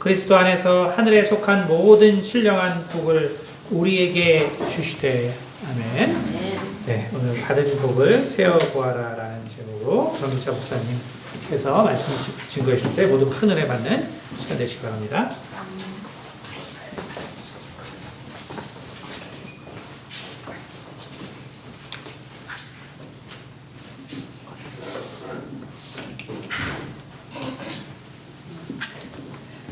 그리스도 안에서 하늘에 속한 모든 신령한 복을 우리에게 주시되. 아멘. 네, 오늘 받은 복을 세어보아라 라는 제목으로 정민자 목사님께서 말씀 증거해 주실 때 모두 큰 은혜 받는 시간 되시기 바랍니다.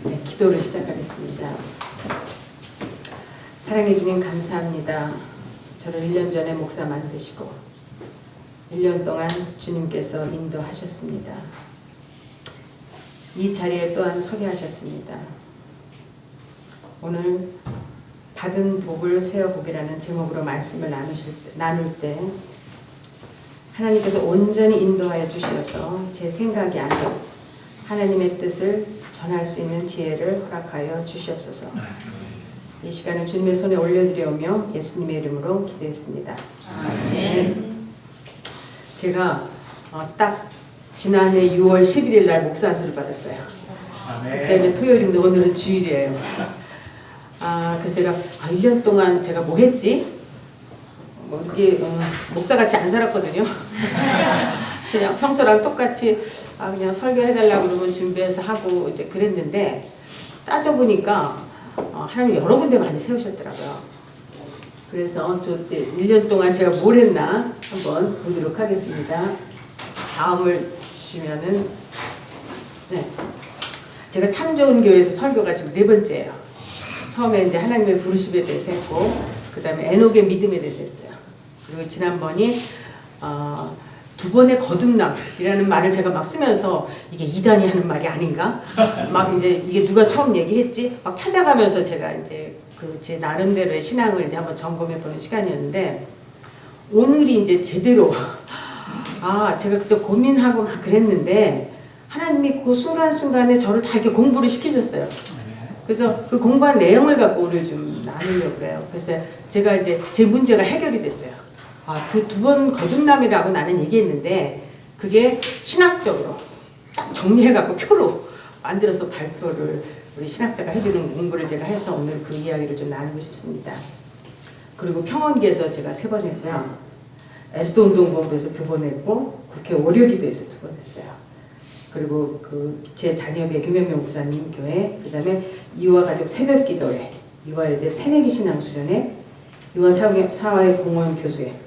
네, 기도를 시작하겠습니다. 사랑해 주님 감사합니다. 저를 1년 전에 목사 만드시고 1년 동안 주님께서 인도하셨습니다. 이 자리에 또한 서게 하셨습니다. 오늘 받은 복을 세어보기라는 제목으로 말씀을 나눌 때 하나님께서 온전히 인도하여 주셔서 제 생각이 아닌 하나님의 뜻을 전할 수 있는 지혜를 허락하여 주시옵소서. 이 시간을 주님의 손에 올려드려오며 예수님의 이름으로 기도했습니다. 아멘. 제가 딱 지난해 6월 11일 날 목사 안수를 받았어요. 그때는 토요일인데 오늘은 주일이에요. 그래서 제가 1년 동안 제가 뭐 했지? 뭐 이렇게 목사같이 안 살았거든요. 그냥 평소랑 똑같이 그냥 설교해달라고 그러면 준비해서 하고 이제 그랬는데 따져보니까 하나님 여러 군데 많이 세우셨더라고요. 그래서 저 이제 1년 동안 제가 뭘 했나 한번 보도록 하겠습니다. 다음을 주시면은 네. 제가 참 좋은 교회에서 설교가 지금 4번째예요. 처음에 이제 하나님의 부르심에 대해서 했고 그 다음에 에녹의 믿음에 대해서 했어요. 그리고 지난번이 2번의 거듭남이라는 말을 제가 막 쓰면서 이게 이단이 하는 말이 아닌가? 막 이제 이게 누가 처음 얘기했지? 막 찾아가면서 제가 이제 제 나름대로의 신앙을 이제 한번 점검해보는 시간이었는데 오늘이 이제 제대로 제가 그때 고민하고 막 그랬는데 하나님이 그 순간순간에 저를 다 이렇게 공부를 시키셨어요. 그래서 그 공부한 내용을 갖고 오늘 좀 나누려고 그래요. 그래서 제가 이제 제 문제가 해결이 됐어요. 그 2번 거듭남이라고 나는 얘기했는데 그게 신학적으로 딱 정리해갖고 표로 만들어서 발표를 우리 신학자가 해주는 공부를 제가 해서 오늘 그 이야기를 좀 나누고 싶습니다. 그리고 평원기에서 제가 3번 했고요. 에스도운동본부에서 2번 했고 국회 오려기도에서 2번 했어요. 그리고 그 빛의 자녀교회 김현명 목사님 교회, 그 다음에 이화 가족 새벽기도회, 이화여대 새내기 신앙수련회, 이화 사회 공원 교수회,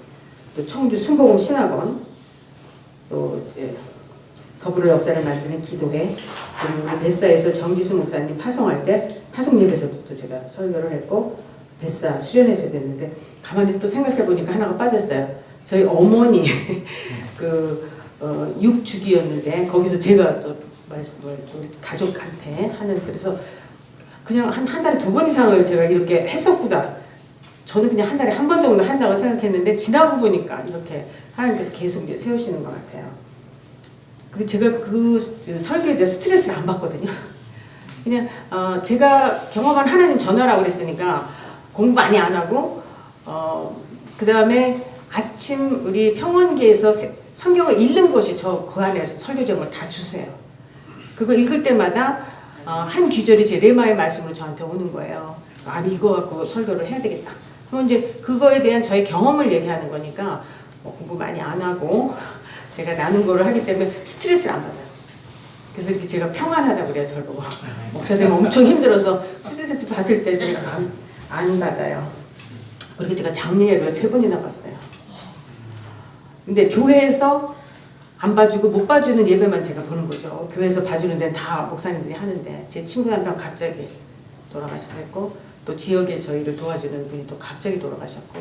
또 청주 순복음 신학원, 또 이제 더불어 역사를 만드는 기도회, 그리고 우리 뱃사에서 정지수 목사님 파송할 때 파송예배에서도 또 제가 설교를 했고 뱃사 수련회에서 됐는데 가만히 또 생각해 보니까 하나가 빠졌어요. 저희 어머니 그 6주기였는데 거기서 제가 또 말씀을 우리 가족한테 하는 그래서 그냥 한 달에 2번 이상을 제가 이렇게 했었구나. 저는 그냥 한 달에 1번 정도 한다고 생각했는데 지나고 보니까 이렇게 하나님께서 계속 이제 세우시는 것 같아요. 근데 제가 그 설교에 대해 스트레스를 안 받거든요. 그냥 제가 경험한 하나님 전화라고 그랬으니까 공부 많이 안 하고 그 다음에 아침 우리 평원기에서 성경을 읽는 것이 그 안에서 설교 제목을 다 주세요. 그거 읽을 때마다 한 귀절이 제 레마의 말씀으로 저한테 오는 거예요. 이거 갖고 설교를 해야 되겠다. 그럼 이제 그거에 대한 저의 경험을 얘기하는 거니까 공부 많이 안 하고 제가 나눈 거를 하기 때문에 스트레스를 안 받아요. 그래서 이렇게 제가 평안하다고 그래요. 저를 보고. 목사님은 엄청 힘들어서 스트레스 받을 때 제가 안 받아요. 그리고 제가 장례를 3번이나 봤어요. 근데 교회에서 안 봐주고 못 봐주는 예배만 제가 보는 거죠. 교회에서 봐주는 데는 다 목사님들이 하는데 제 친구 한 명 갑자기 돌아가시고 했고 또 지역에 저희를 도와주는 분이 또 갑자기 돌아가셨고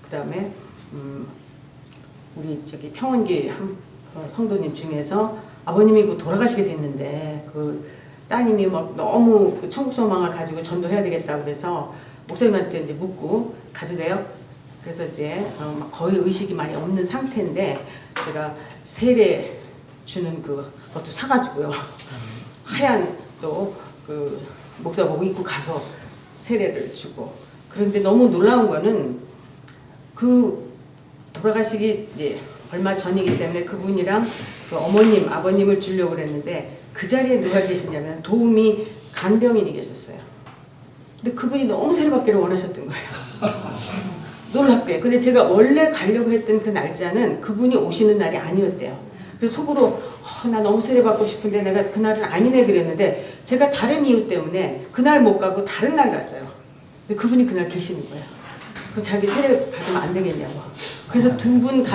그 다음에 우리 저기 평원기 한 성도님 중에서 아버님이 그 돌아가시게 됐는데 그 따님이 막 너무 그 천국 소망을 가지고 전도해야 되겠다 그래서 목사님한테 이제 묻고 가도 돼요? 그래서 이제 거의 의식이 많이 없는 상태인데 제가 세례 주는 그것도 사가지고요. 하얀 또 그 목사 보고 입고 가서 세례를 주고 그런데 너무 놀라운 거는 그 돌아가시기 이제 얼마 전이기 때문에 그분이랑 그 어머님, 아버님을 주려고 그랬는데 그 자리에 누가 계시냐면 도우미 간병인이 계셨어요. 근데 그분이 너무 세례받기를 원하셨던 거예요. 놀랍게. 근데 제가 원래 가려고 했던 그 날짜는 그분이 오시는 날이 아니었대요. 그래서 속으로 나 너무 세례받고 싶은데 내가 그날은 아니네 그랬는데 제가 다른 이유 때문에 그날 못 가고 다른 날 갔어요. 근데 그분이 그날 계시는 거예요. 그래서 자기 세례 받으면 안 되겠냐고. 그래서 두 분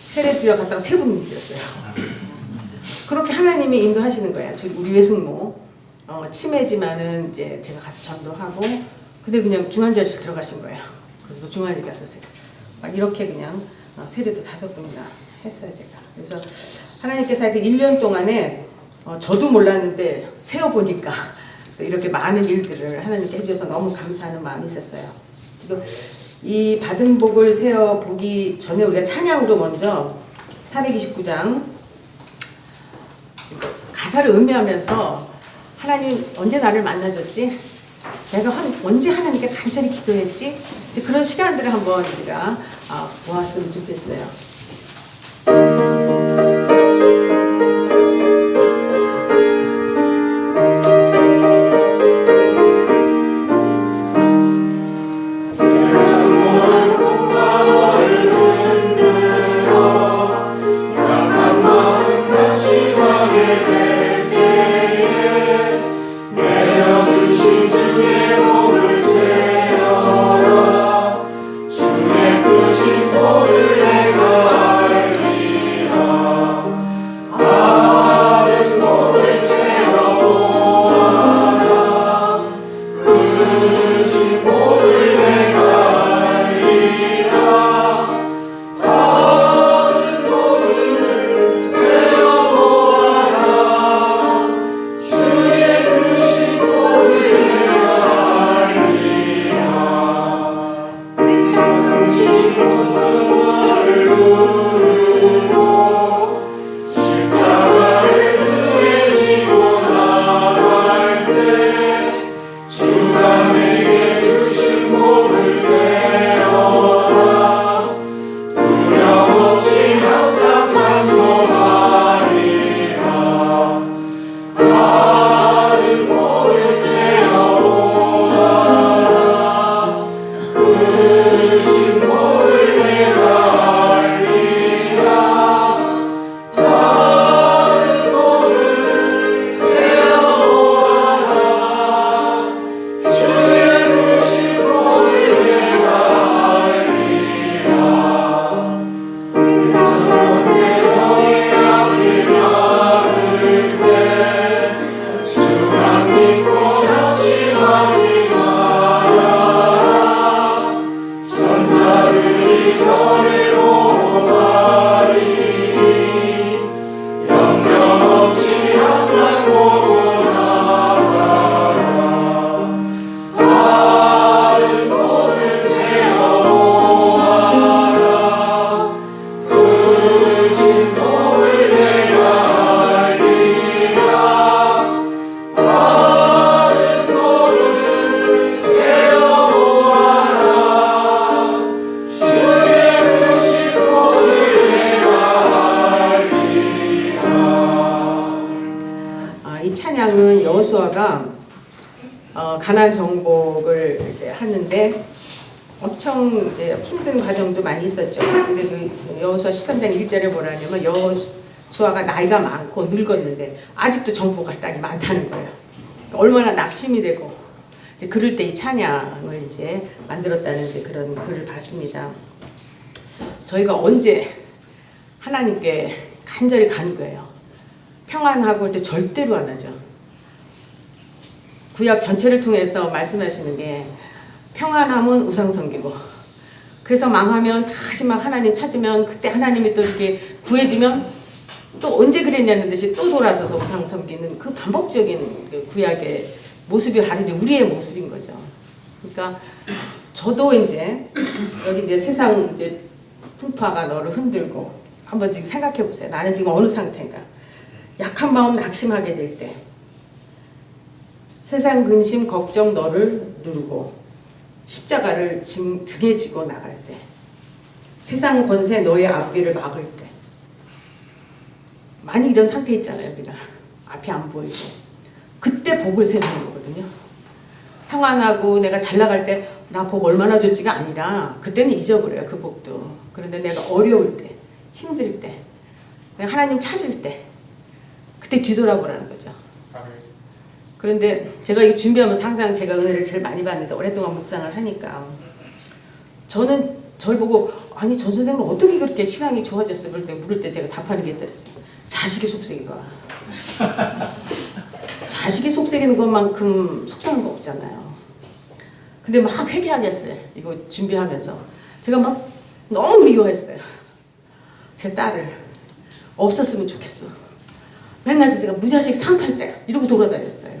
세례 드려 갔다가 세 분 드렸어요. 그렇게 하나님이 인도하시는 거예요. 우리 외숙모 치매지만은 이제 제가 가서 전도하고 근데 그냥 중환자실 들어가신 거예요. 그래서 중환이 가서 막 이렇게 그냥 세례도 5분이나 했어요 제가. 그래서 하나님께서 하여튼 1년 동안에 저도 몰랐는데 세어보니까 또 이렇게 많은 일들을 하나님께 해주셔서 너무 감사하는 마음이 있었어요. 지금 이 받은 복을 세어보기 전에 우리가 찬양으로 먼저 429장 가사를 음미하면서 하나님 언제 나를 만나줬지? 내가 언제 하나님께 간절히 기도했지? 이제 그런 시간들을 한번 우리가 보았으면 좋겠어요. 여호수아가 가나안 정복을 이제 하는데 엄청 이제 힘든 과정도 많이 있었죠. 근데 그 여호수아 13장 1절에 뭐라냐면 여호수아가 나이가 많고 늙었는데 아직도 정복할 땅이 많다는 거예요. 그러니까 얼마나 낙심이 되고 이제 그럴 때 이 찬양을 이제 만들었다는 이제 그런 글을 봤습니다. 저희가 언제 하나님께 간절히 가는 거예요. 평안하고 할 때 절대로 안 하죠. 구약 전체를 통해서 말씀하시는 게 평안함은 우상섬기고 그래서 망하면 다시 막 하나님 찾으면 그때 하나님이 또 이렇게 구해주면 또 언제 그랬냐는 듯이 또 돌아서서 우상섬기는 그 반복적인 그 구약의 모습이 바로 이제 우리의 모습인 거죠. 그러니까 저도 이제 여기 이제 세상 이제 풍파가 너를 흔들고 한번 지금 생각해 보세요. 나는 지금 어느 상태인가? 약한 마음 낙심하게 될 때, 세상 근심 걱정 너를 누르고 십자가를 등에 지고 나갈 때, 세상 권세 너의 앞길을 막을 때, 많이 이런 상태 있잖아요. 우리가 앞이 안 보이고 그때 복을 세우는 거거든요. 평안하고 내가 잘 나갈 때 나 복 얼마나 줬지가 아니라 그때는 잊어버려요. 그 복도. 그런데 내가 어려울 때, 힘들 때, 내가 하나님 찾을 때 그때 뒤돌아보라는 거죠. 그런데 제가 이 준비하면서 항상 제가 은혜를 제일 많이 받는데 오랫동안 묵상을 하니까 저는 저를 보고 아니 전 선생님은 어떻게 그렇게 신앙이 좋아졌어요? 그럴 때 물을 때 제가 답하는 게 있더랬어요. 자식이 속삭이고 자식이 속삭이는 것만큼 속상한 거 없잖아요. 근데 막 회개하겠어요. 이거 준비하면서 제가 막 너무 미워했어요. 제 딸을 없었으면 좋겠어. 맨날 제가 무자식 38자 이러고 돌아다녔어요.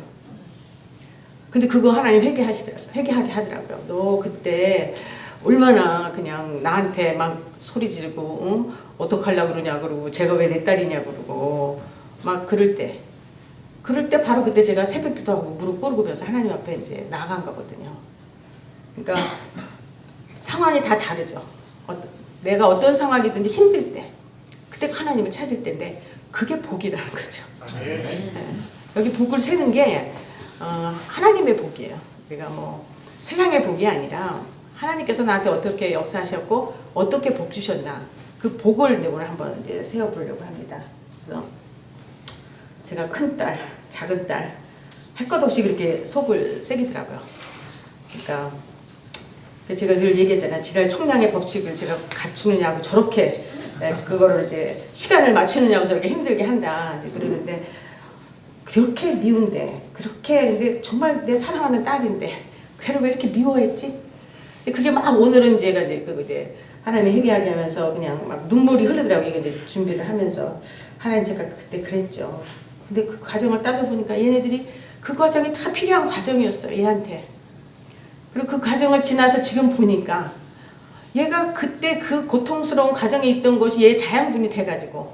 근데 그거 하나님 회개하게 하더라고요. 너 그때 얼마나 그냥 나한테 막 소리 지르고 응? 어떡하려고 그러냐 그러고 제가 왜 내 딸이냐 그러고 막 그럴 때 바로 그때 제가 새벽 기도하고 무릎 꿇고면서 하나님 앞에 이제 나간 거거든요. 그러니까 상황이 다 다르죠. 내가 어떤 상황이든지 힘들 때 그때 하나님을 찾을 때인데 그게 복이라는 거죠. 네. 여기 복을 세는 게 하나님의 복이에요. 그러니까 뭐 세상의 복이 아니라 하나님께서 나한테 어떻게 역사하셨고 어떻게 복 주셨나 그 복을 이제 오늘 한번 이제 세워보려고 합니다. 그래서 제가 큰 딸, 작은 딸 할 것 없이 그렇게 속을 새기더라고요. 그러니까 제가 늘 얘기했잖아요. 지랄 총량의 법칙을 제가 갖추느냐고 저렇게 그거를 이제 시간을 맞추느냐고 저렇게 힘들게 한다 이제 그러는데 그렇게 미운데 그렇게 근데 정말 내 사랑하는 딸인데 걔를 왜 이렇게 미워했지? 그게 막 오늘은 제가 이제 하나님의 회개하게 하면서 그냥 막 눈물이 흐르더라고요. 이제 준비를 하면서 하나님 제가 그때 그랬죠. 근데 그 과정을 따져보니까 얘네들이 그 과정이 다 필요한 과정이었어요. 얘한테. 그리고 그 과정을 지나서 지금 보니까 얘가 그때 그 고통스러운 과정에 있던 것이 얘 자양분이 돼가지고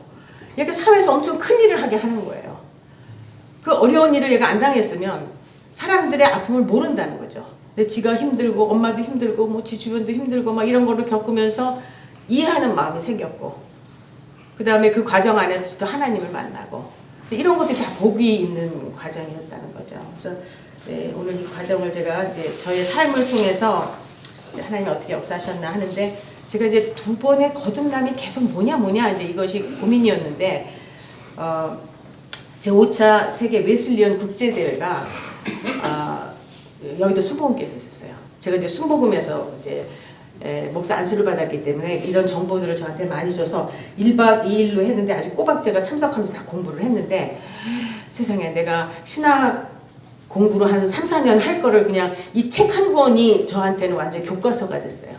얘가 사회에서 엄청 큰 일을 하게 하는 거예요. 그 어려운 일을 얘가 안 당했으면 사람들의 아픔을 모른다는 거죠. 근데 지가 힘들고 엄마도 힘들고 뭐 지 주변도 힘들고 막 이런 거를 겪으면서 이해하는 마음이 생겼고 그 다음에 그 과정 안에서 또 하나님을 만나고 이런 것들이 다 복이 있는 과정이었다는 거죠. 그래서 네, 오늘 이 과정을 제가 이제 저의 삶을 통해서 하나님이 어떻게 역사하셨나 하는데 제가 이제 두 번의 거듭남이 계속 뭐냐 이제 이것이 고민이었는데 제 5차 세계 웨슬리언 국제대회가 여의도 순복음교회에서 있었어요. 제가 이제 순복음에서 이제 목사 안수를 받았기 때문에 이런 정보들을 저한테 많이 줘서 1박 2일로 했는데 아주 꼬박 제가 참석하면서 다 공부를 했는데 세상에 내가 신학 공부를 한 3, 4년 할 거를 그냥 이 책 한 권이 저한테는 완전 교과서가 됐어요.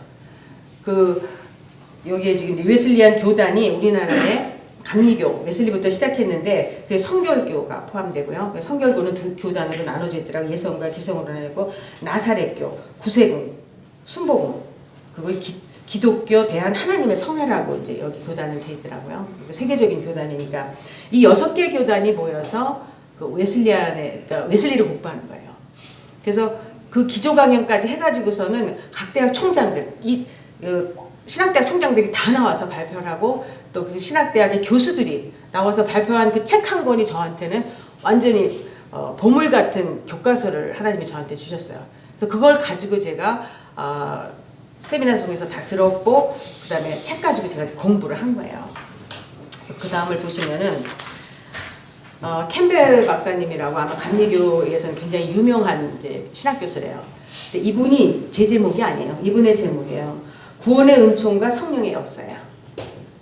여기에 지금 이제 웨슬리안 교단이 우리나라에 감리교, 웨슬리부터 시작했는데 그게 성결교가 포함되고요. 성결교는 두 교단으로 나눠져 있더라고요. 예성과 기성으로 나뉘고 나사렛교, 구세군, 순복음, 그걸 기독교 대한 하나님의 성회라고 이제 여기 교단은 돼 있더라고요. 세계적인 교단이니까 이 6개 교단이 모여서 그 그러니까 웨슬리를 공부하는 거예요. 그래서 그 기조 강연까지 해가지고서는 각 대학 총장들, 신학대학 총장들이 다 나와서 발표를 하고 또 그 신학대학의 교수들이 나와서 발표한 그 책 한 권이 저한테는 완전히 보물 같은 교과서를 하나님이 저한테 주셨어요. 그래서 그걸 가지고 제가 세미나 속에서 다 들었고 그 다음에 책 가지고 제가 공부를 한 거예요. 그래서 그 다음을 보시면은 캠벨 박사님이라고 아마 감리교에서는 굉장히 유명한 이제 신학 교수래요. 근데 이분이 제 제목이 아니에요. 이분의 제목이에요. 구원의 은총과 성령의 역사예요.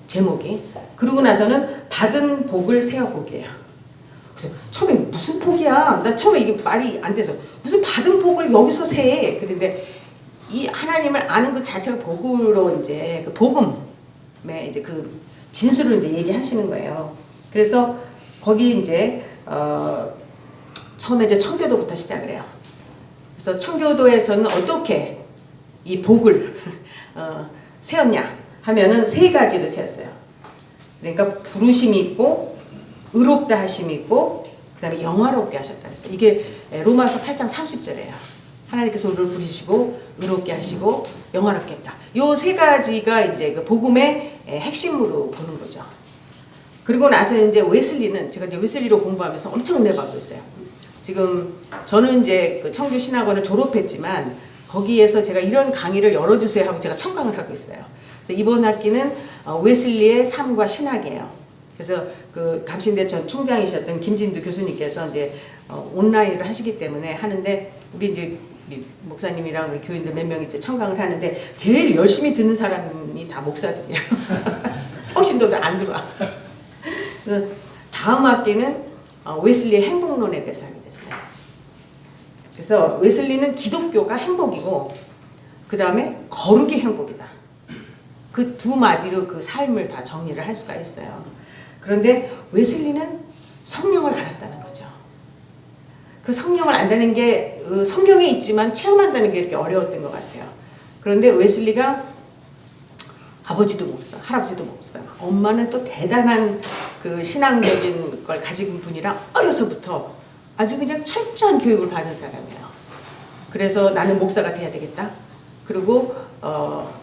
제목이. 그러고 나서는 받은 복을 세어복이에요. 그래서 처음에 무슨 복이야? 난 처음에 이게 말이 안 돼서 무슨 받은 복을 여기서 세? 그런데 이 하나님을 아는 그 자체가 복으로 이제 그 복음의 이제 그 진수를 이제 얘기하시는 거예요. 그래서 거기 이제 처음에 이제 청교도부터 시작을 해요. 그래서 청교도에서는 어떻게 이 복을 세웠냐 하면은 3가지를 세웠어요. 그러니까 부르심이 있고 의롭다 하심이 있고 그다음에 영화롭게 하셨다 그랬어요. 이게 로마서 8장 30절이에요. 하나님께서 우리를 부르시고 의롭게 하시고 영화롭게 했다. 요 3가지가 이제 그 복음의 핵심으로 보는 거죠. 그리고 나서 이제 웨슬리는 제가 이제 웨슬리로 공부하면서 엄청 은혜 받고 있어요. 지금 저는 이제 그 청주 신학원을 졸업했지만 거기에서 제가 이런 강의를 열어주세요 하고 제가 청강을 하고 있어요. 그래서 이번 학기는 웨슬리의 삶과 신학이에요. 그래서 그 감신대 전 총장이셨던 김진두 교수님께서 이제 온라인으로 하시기 때문에 하는데 우리 이제 우리 목사님이랑 우리 교인들 몇 명이 이제 청강을 하는데 제일 열심히 듣는 사람이 다 목사들이에요. 평신도들 안 들어와. 그래서 다음 학기는 웨슬리의 행복론에 대해서 하게 됐어요. 그래서 웨슬리는 기독교가 행복이고 그 다음에 거룩이 행복이다. 그 두 마디로 그 삶을 다 정리를 할 수가 있어요. 그런데 웨슬리는 성령을 알았다는 거죠. 그 성령을 안다는 게 성경에 있지만 체험한다는 게 이렇게 어려웠던 것 같아요. 그런데 웨슬리가 아버지도 목사, 할아버지도 목사, 엄마는 또 대단한 그 신앙적인 걸 가진 분이라 어려서부터 아주 그냥 철저한 교육을 받은 사람이에요. 그래서 나는 목사가 돼야 되겠다. 그리고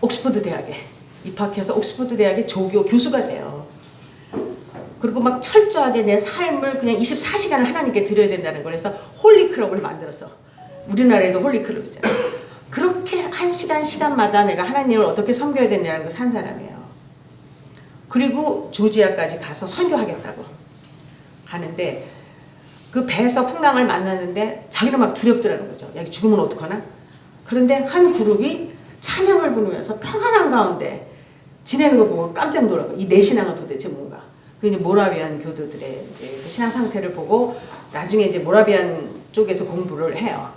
옥스퍼드 대학에 입학해서 옥스퍼드 대학의 조교 교수가 돼요. 그리고 막 철저하게 내 삶을 그냥 24시간을 하나님께 드려야 된다는 걸 해서 홀리클럽을 만들어서 우리나라에도 홀리클럽 있잖아요. 그렇게 한 시간마다 내가 하나님을 어떻게 섬겨야 되냐는 걸 산 사람이에요. 그리고 조지아까지 가서 선교하겠다고 가는데 그 배에서 풍랑을 만났는데 자기는 막 두렵더라는 거죠. 야, 죽으면 어떡하나? 그런데 한 그룹이 찬양을 부르면서 평안한 가운데 지내는 걸 보고 깜짝 놀라고 이 내 신앙은 도대체 뭔가? 그 이제 모라비안 교도들의 이제 그 신앙 상태를 보고 나중에 이제 모라비안 쪽에서 공부를 해요.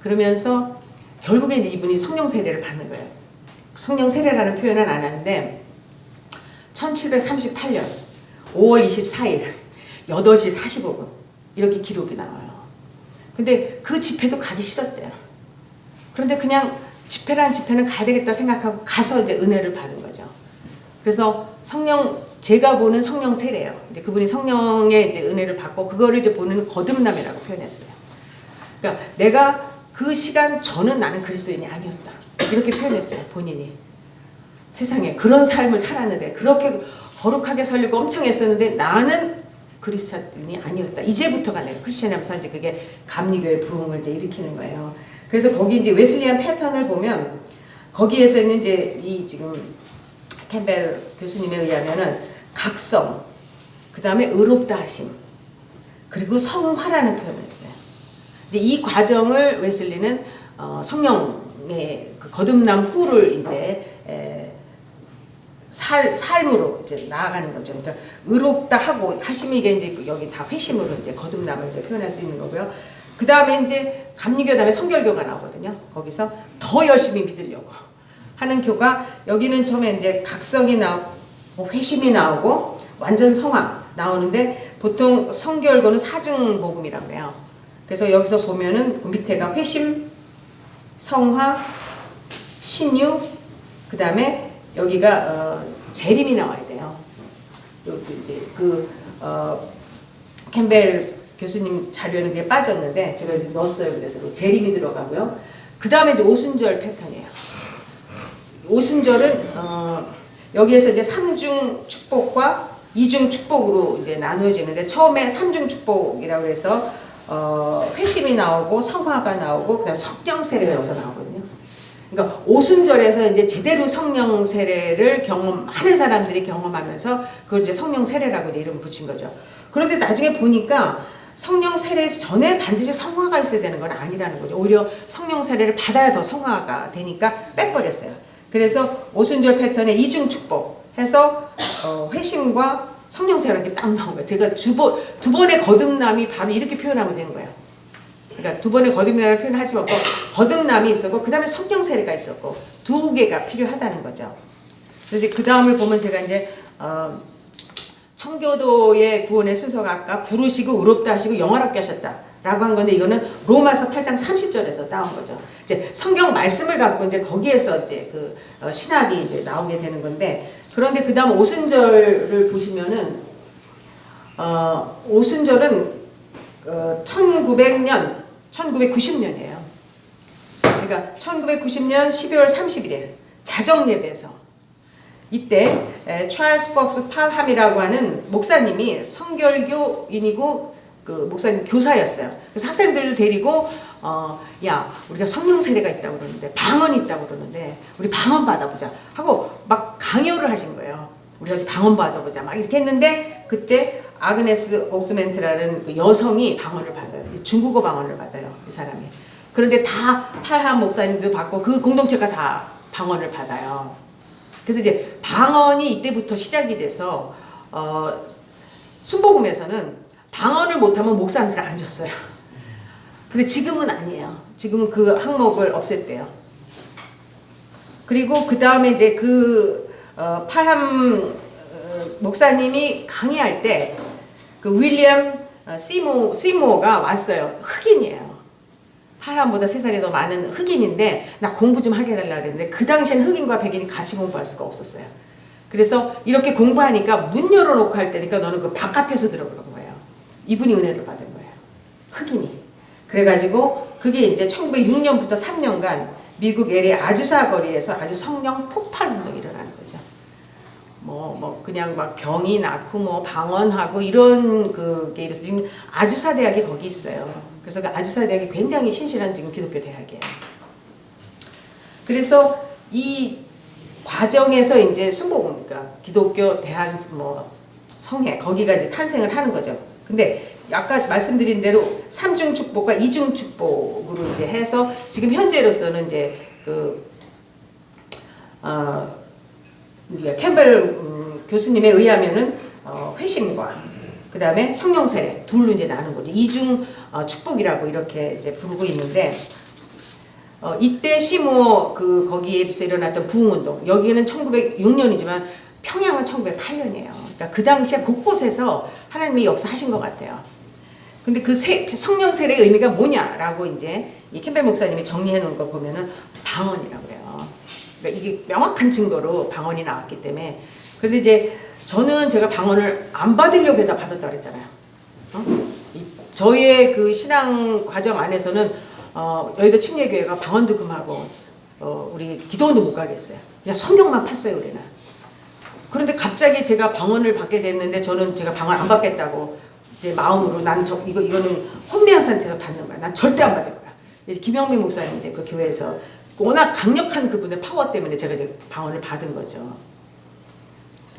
그러면서 결국에 이제 이분이 성령 세례를 받는 거예요. 성령 세례라는 표현은 안 하는데 1738년 5월 24일 8시 45분 이렇게 기록이 나와요. 근데 그 집회도 가기 싫었대요. 그런데 그냥 집회는 가야 되겠다 생각하고 가서 이제 은혜를 받은 거죠. 그래서 제가 보는 성령 세례예요. 이제 그분이 성령의 이제 은혜를 받고 그거를 이제 보는 거듭남이라고 표현했어요. 그러니까 내가 그 시간 저는 나는 그리스도인이 아니었다. 이렇게 표현했어요. 본인이. 세상에 그런 삶을 살았는데 그렇게 거룩하게 살려고 엄청 애썼는데 나는 그리스도인이 아니었다. 이제부터가 내가 크리스천이면서 이제 그게 감리교의 부흥을 이제 일으키는 거예요. 그래서 거기 이제 웨슬리안 패턴을 보면 거기에서는 이제 이 지금 캠벨 교수님에 의하면은 각성, 그 다음에 의롭다 하심, 그리고 성화라는 표현을 했어요. 근데 이 과정을 웨슬리는 성령의 그 거듭남 후를 이제 삶으로 이제 나아가는 거죠. 그러니까 의롭다 하고 하심이 이게 이제 여기 다 회심으로 이제 거듭남을 이제 표현할 수 있는 거고요. 그 다음에 이제 감리교 다음에 성결교가 나오거든요. 거기서 더 열심히 믿으려고 하는 교가 여기는 처음에 이제 각성이 나오고 회심이 나오고 완전 성화 나오는데 보통 성결교는 사중 복음이라고 해요. 그래서 여기서 보면은 그 밑에가 회심, 성화, 신유, 그 다음에 여기가 재림이 나와야 돼요. 여기 이제 캠벨 교수님 자료에는 그게 빠졌는데 제가 넣었어요. 그래서 재림이 들어가고요. 그 다음에 이제 오순절 패턴이에요. 오순절은 여기에서 이제 3중 축복과 2중 축복으로 이제 나누어지는데 처음에 3중 축복이라고 해서 회심이 나오고 성화가 나오고 그다음 성령 세례가 여기서 나오거든요. 그러니까 오순절에서 이제 제대로 성령 세례를 많은 사람들이 경험하면서 그걸 이제 성령 세례라고 이제 이름을 붙인 거죠. 그런데 나중에 보니까 성령 세례 전에 반드시 성화가 있어야 되는 건 아니라는 거죠. 오히려 성령 세례를 받아야 더 성화가 되니까 빼버렸어요. 그래서 오순절 패턴의 이중 축복 해서 회심과 성령 세례가 이렇게 딱 나온 거예요. 제가 두 번의 거듭남이 바로 이렇게 표현하면 된 거예요. 그러니까 두 번의 거듭남을 표현하지 말고 거듭남이 있었고 그 다음에 성령 세례가 있었고 두 개가 필요하다는 거죠. 그래서 그 다음을 보면 제가 이제 청교도의 구원의 순서가 아까 부르시고 의롭다 하시고 영원하게 하셨다 라고 한 건데 이거는 로마서 8장 30절에서 따온 거죠. 이제 성경 말씀을 갖고 이제 거기에서 이제 그 신학이 이제 나오게 되는 건데 그런데 그 다음 오순절을 보시면은 오순절은 1990년이에요. 그러니까 1990년 12월 31일 자정 예배에서 이때 찰스 폭스 팔함이라고 하는 목사님이 성결교인이고 그 목사님 교사였어요. 그래서 학생들을 데리고 야 우리가 성령 세례가 있다고 그러는데 방언이 있다고 그러는데 우리 방언 받아보자 하고 막 강요를 하신 거예요. 우리 어디 방언 받아보자 막 이렇게 했는데 그때 아그네스 옥즈멘트라는 그 여성이 방언을 받아요. 중국어 방언을 받아요. 이 사람이. 그런데 다 팔한 목사님도 받고 그 공동체가 다 방언을 받아요. 그래서 이제 방언이 이때부터 시작이 돼서 순복음에서는 방언을 못하면 목사 안수를 안 줬어요. 근데 지금은 아니에요. 지금은 그 항목을 없앴대요. 그리고 그 다음에 이제 그 팔함 목사님이 강의할 때 그 윌리엄 시모가 왔어요. 흑인이에요. 팔함보다 3살이 더 많은 흑인인데 나 공부 좀 하게 해달라 그랬는데 그 당시엔 흑인과 백인이 같이 공부할 수가 없었어요. 그래서 이렇게 공부하니까 문 열어놓고 할 때니까 너는 그 바깥에서 들어보는 거예요. 이분이 은혜를 받은 거예요. 흑인이. 그래가지고 그게 이제 1906년부터 3년간 미국 LA 아주사 거리에서 아주 성령 폭발 운동이 일어나는 거죠. 그냥 막 병이 낳고 뭐 방언하고 이런 그게 이래서 지금 아주사 대학이 거기 있어요. 그래서 그 아주사 대학이 굉장히 신실한 지금 기독교 대학이에요. 그래서 이 과정에서 이제 순복음, 그러니까 기독교 대한 뭐 성회 거기가 이제 탄생을 하는 거죠. 근데 아까 말씀드린 대로 3중 축복과 2중 축복으로 이제 해서 지금 현재로서는 이제 캠벨 교수님에 의하면은 회심과 그 다음에 성령 세례 둘로 이제 나눈 거죠. 2중 축복이라고 이렇게 이제 부르고 있는데 이때 시모 거기에서 일어났던 부흥운동 여기는 1906년이지만 평양은 1908년이에요. 그러니까 그 당시에 곳곳에서 하나님이 역사하신 것 같아요. 근데 그 성령 세례의 의미가 뭐냐라고 이제 이 캠벨 목사님이 정리해 놓은 거 보면은 방언이라고 해요. 그러니까 이게 명확한 증거로 방언이 나왔기 때문에. 그런데 이제 저는 제가 방언을 안 받으려고 해다 받았다 그랬잖아요. 저희의 그 신앙 과정 안에서는 여의도 침례교회가 방언도 금하고 우리 기도원도 못 가게 했어요. 그냥 성경만 팠어요 우리는. 그런데 갑자기 제가 방언을 받게 됐는데 저는 제가 방언 안 받겠다고 이제 마음으로 나는 이거는 혼미한 상태에서 받는 거야. 난 절대 안 받을 거야. 김영민 목사님 이제 그 교회에서 워낙 강력한 그분의 파워 때문에 제가 이제 방언을 받은 거죠.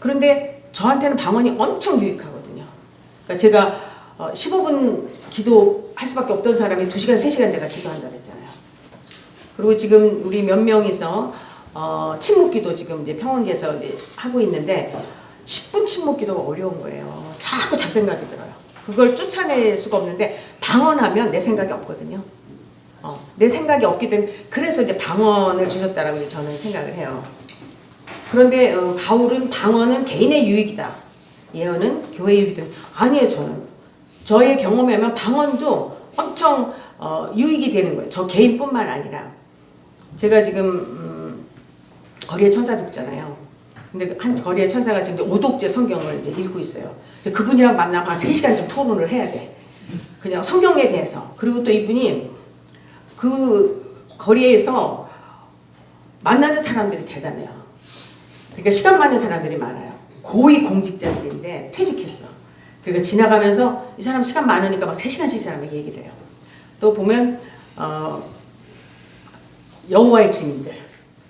그런데 저한테는 방언이 엄청 유익하거든요. 그러니까 제가 15분 기도할 수밖에 없던 사람이 2시간, 3시간 제가 기도한다 그랬잖아요. 그리고 지금 우리 몇 명이서 침묵기도 지금 이제 평원계에서 이제 하고 있는데 10분 침묵기도가 어려운 거예요. 자꾸 잡생각이 들어요. 그걸 쫓아낼 수가 없는데 방언하면 내 생각이 없거든요. 내 생각이 없기 때문에 그래서 이제 방언을 주셨다라고 이제 저는 생각을 해요. 그런데 바울은 방언은 개인의 유익이다. 예언은 교회 유익이다. 아니에요 저는. 저의 경험에만 방언도 엄청 유익이 되는 거예요. 저 개인뿐만 아니라. 제가 지금 거리의 천사도 있잖아요. 근데 한 거리의 천사가 지금 오독제 성경을 이제 읽고 있어요. 그분이랑 만나면 한 3시간 좀 토론을 해야 돼. 그냥 성경에 대해서. 그리고 또 이분이 그 거리에서 만나는 사람들이 대단해요. 그러니까 시간 많은 사람들이 많아요. 고위 공직자들인데 퇴직했어. 그러니까 지나가면서 이 사람 시간 많으니까 막 3시간씩 이 사람이 얘기를 해요. 또 보면 여호와의 증인들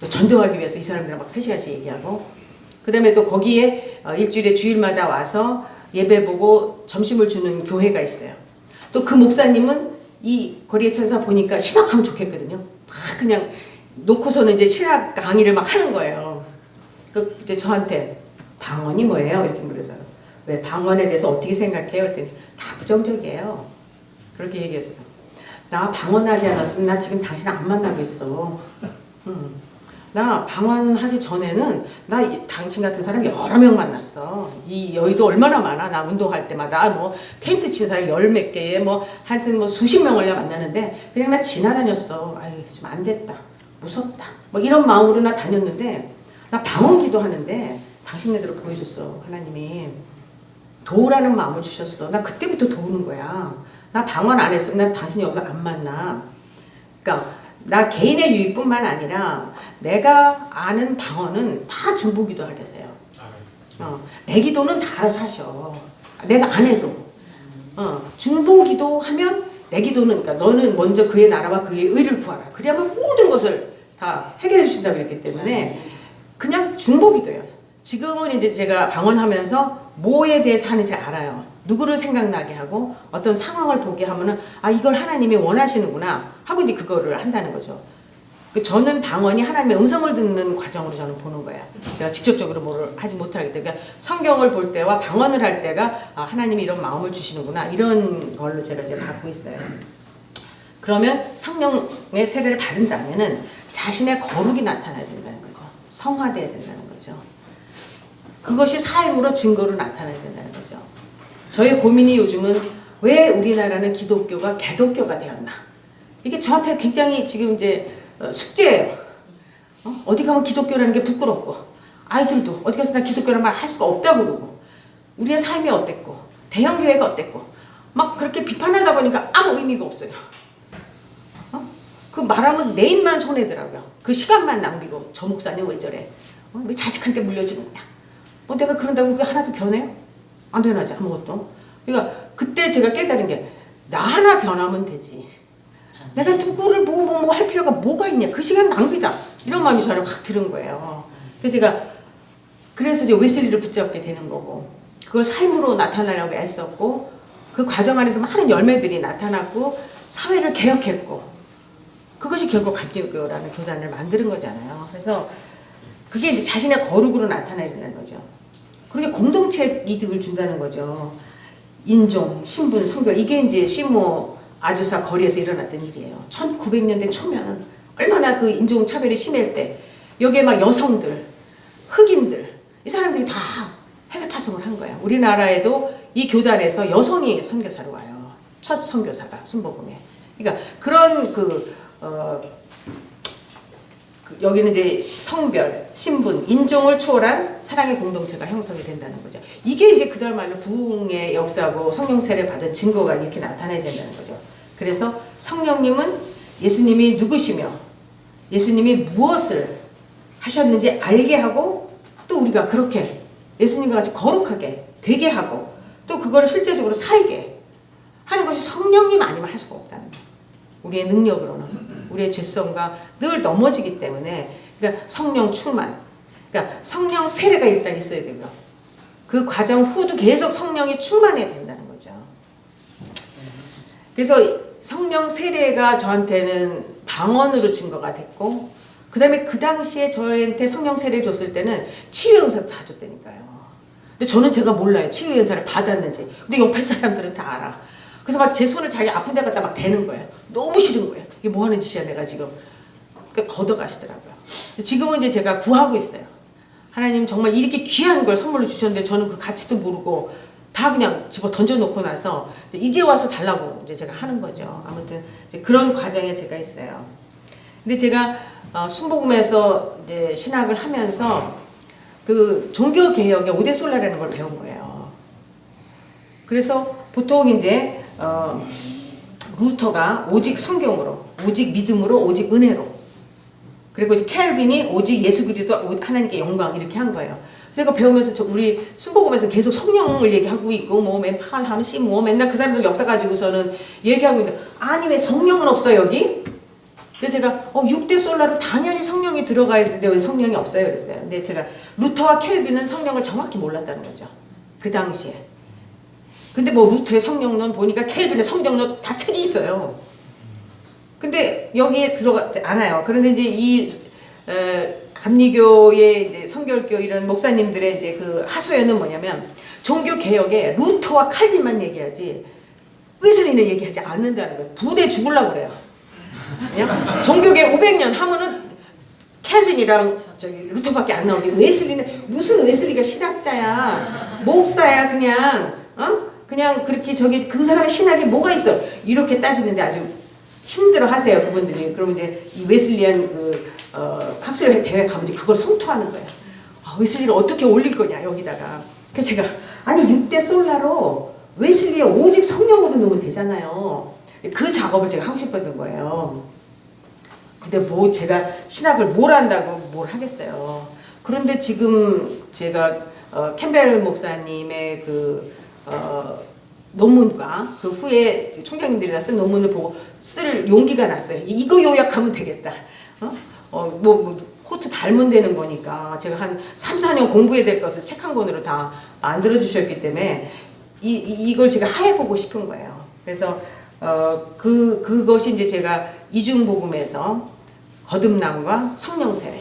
또 전도하기 위해서 이 사람들은 막 3시간씩 얘기하고 그 다음에 또 거기에 일주일에 주일마다 와서 예배 보고 점심을 주는 교회가 있어요. 또 그 목사님은 이 거리의 천사 보니까 신학하면 좋겠거든요. 막 그냥 놓고서는 이제 신학 강의를 막 하는 거예요. 그 이제 저한테 방언이 뭐예요? 이렇게 물어서 왜 방언에 대해서 어떻게 생각해요? 그랬더니 다 부정적이에요. 그렇게 얘기했어요. 나 방언하지 않았으면 나 지금 당신 안 만나고 있어. 나 방언하기 전에는 나 당신 같은 사람 여러 명 만났어. 이 여의도 얼마나 많아. 나 운동할 때마다 뭐 텐트 친 사람 10몇 개에 뭐 하여튼 뭐 수십 명을 만나는데 그냥 나 지나다녔어. 아유 좀 안 됐다. 무섭다. 뭐 이런 마음으로 나 다녔는데 나 방언 기도하는데 당신네들을 보여줬어. 하나님이 도우라는 마음을 주셨어. 나 그때부터 도우는 거야. 나 방언 안 했으면 난 당신이 여기서 안 만나. 그러니까 나 개인의 유익뿐만 아니라 내가 아는 방언은 다 중보기도 하겠어요. 내 기도는 다 알아서 하셔. 내가 안 해도. 중보기도 하면 내 기도는 그러니까 너는 먼저 그의 나라와 그의 의를 구하라. 그래야만 모든 것을 다 해결해 주신다 그랬기 때문에 그냥 중보기도예요. 지금은 이제 제가 방언하면서 뭐에 대해서 하는지 알아요. 누구를 생각나게 하고 어떤 상황을 보게 하면은 아 이걸 하나님이 원하시는구나 하고 이제 그거를 한다는 거죠. 저는 방언이 하나님의 음성을 듣는 과정으로 저는 보는 거예요. 제가 직접적으로 뭘 하지 못하기 때문에 그러니까 성경을 볼 때와 방언을 할 때가 아, 하나님이 이런 마음을 주시는구나 이런 걸로 제가 이제 받고 있어요. 그러면 성령의 세례를 받은다면은 자신의 거룩이 나타나야 된다는 거죠. 성화돼야 된다는 거죠. 그것이 삶으로 증거로 나타나야 된다는 거죠. 저의 고민이 요즘은 왜 우리나라는 기독교가 개독교가 되었나? 이게 저한테 굉장히 지금 이제 숙제예요. 어디 가면 기독교라는 게 부끄럽고 아이들도 어디 가서 나 기독교라는 말 할 수가 없다고 그러고 우리의 삶이 어땠고 대형교회가 어땠고 막 그렇게 비판하다 보니까 아무 의미가 없어요. 그 말하면 내 입만 손해더라고요. 그 시간만 낭비고 저 목사님 왜 저래? 왜 자식한테 물려주는 거야? 뭐 내가 그런다고 그게 하나도 변해요? 안 변하지 아무것도. 그러니까 그때 제가 깨달은 게 나 하나 변하면 되지. 내가 누구를 뭐 할 필요가 뭐가 있냐. 그 시간 낭비다. 이런 마음이 저를 확 들은 거예요. 그래서 이제 웨슬리를 붙잡게 되는 거고 그걸 삶으로 나타나려고 애썼고 그 과정 안에서 많은 열매들이 나타났고 사회를 개혁했고 그것이 결국 감리교라는 교단을 만드는 거잖아요. 그래서 그게 이제 자신의 거룩으로 나타나야 된다는 거죠. 그렇게 공동체 이득을 준다는 거죠. 인종, 신분, 성별 이게 이제 시모 아주사 거리에서 일어났던 일이에요. 1900년대 초면 얼마나 그 인종 차별이 심할 때 여기에 막 여성들, 흑인들 이 사람들이 다 해외 파송을 한 거예요. 우리나라에도 이 교단에서 여성이 선교사로 와요. 첫 선교사가 순복음에. 그러니까 그런 여기는 이제 성별, 신분, 인종을 초월한 사랑의 공동체가 형성이 된다는 거죠. 이게 이제 그야말로 부흥의 역사고 성령 세례 받은 증거가 이렇게 나타나야 된다는 거죠. 그래서 성령님은 예수님이 누구시며 예수님이 무엇을 하셨는지 알게 하고 또 우리가 그렇게 예수님과 같이 거룩하게 되게 하고 또 그거를 실제적으로 살게 하는 것이 성령님 아니면 할 수가 없다는 거예요. 우리의 능력으로는 우리의 죄성과 늘 넘어지기 때문에 그러니까 성령 충만 그러니까 성령 세례가 일단 있어야 되고요. 그 과정 후도 계속 성령이 충만해야 된다는 거죠. 그래서 성령 세례가 저한테는 방언으로 증거가 됐고 그 다음에 그 당시에 저한테 성령 세례를 줬을 때는 치유 은사도 다 줬다니까요. 근데 저는 제가 몰라요. 치유 은사를 받았는지. 근데 옆에 사람들은 다 알아. 그래서 막 제 손을 자기 아픈 데 갖다 막 대는 거예요. 너무 싫은 거예요. 이게 뭐 하는 짓이야 내가 지금. 그러니까 걷어가시더라고요. 지금은 이제 제가 구하고 있어요. 하나님 정말 이렇게 귀한 걸 선물로 주셨는데 저는 그 가치도 모르고 다 그냥 집어 던져놓고 나서 이제 와서 달라고 이제 제가 하는 거죠. 아무튼 이제 그런 과정에 제가 있어요. 근데 제가 순복음에서 이제 신학을 하면서 그 종교 개혁의 오대솔라라는 걸 배운 거예요. 그래서 보통 이제 루터가 오직 성경으로, 오직 믿음으로, 오직 은혜로. 그리고 이제 켈빈이 오직 예수 그리스도 하나님께 영광 이렇게 한 거예요. 그래서 제가 배우면서 우리 순복음에서 계속 성령을 얘기하고 있고 뭐 맨팔 함시 뭐 맨날 그 사람들 역사 가지고서는 얘기하고 있는데 아니 왜 성령은 없어 여기? 그래서 제가 6대 솔라로 당연히 성령이 들어가야 되는데 왜 성령이 없어요 그랬어요. 근데 제가 루터와 켈빈은 성령을 정확히 몰랐다는 거죠. 그 당시에. 근데 뭐 루터의 성령론 보니까 켈빈의 성령론 다 책이 있어요. 근데 여기에 들어가지 않아요. 그런데 이제 이 감리교의 이제 성결교 이런 목사님들의 이제 그 하소연은 뭐냐면 종교 개혁에 루터와 칼빈만 얘기하지 웨슬리는 얘기하지 않는다는 거예요. 부대 죽으려고 그래요. 그냥 종교계 500년 하면은 켈빈이랑 저기 루터밖에 안 나오지. 웨슬리는 무슨 웨슬리가 신학자야, 목사야 그냥 그냥 그렇게 저기 그 사람의 신학에 뭐가 있어 이렇게 따지는데 아주 힘들어 하세요 그분들이. 그러면 이제 이 웨슬리안 그 학술 대회 가면 이제 그걸 성토하는 거예요. 웨슬리를 어떻게 올릴 거냐 여기다가. 그래서 제가 아니 6대 솔라로 웨슬리의 오직 성령으로 놓으면 되잖아요. 그 작업을 제가 하고 싶었던 거예요. 근데 뭐 제가 신학을 뭘 안다고 뭘 하겠어요. 그런데 지금 제가 캠벨 목사님의 그 논문과 그 후에 총장님들이 다 쓴 논문을 보고 쓸 용기가 났어요. 이거 요약하면 되겠다. 호트 닮은 되는 거니까 제가 한 3, 4년 공부해야 될 것을 책 한 권으로 다 만들어 주셨기 때문에 이걸 제가 해보고 싶은 거예요. 그래서 그것이 이제 제가 이중복음에서 거듭남과 성령 세례.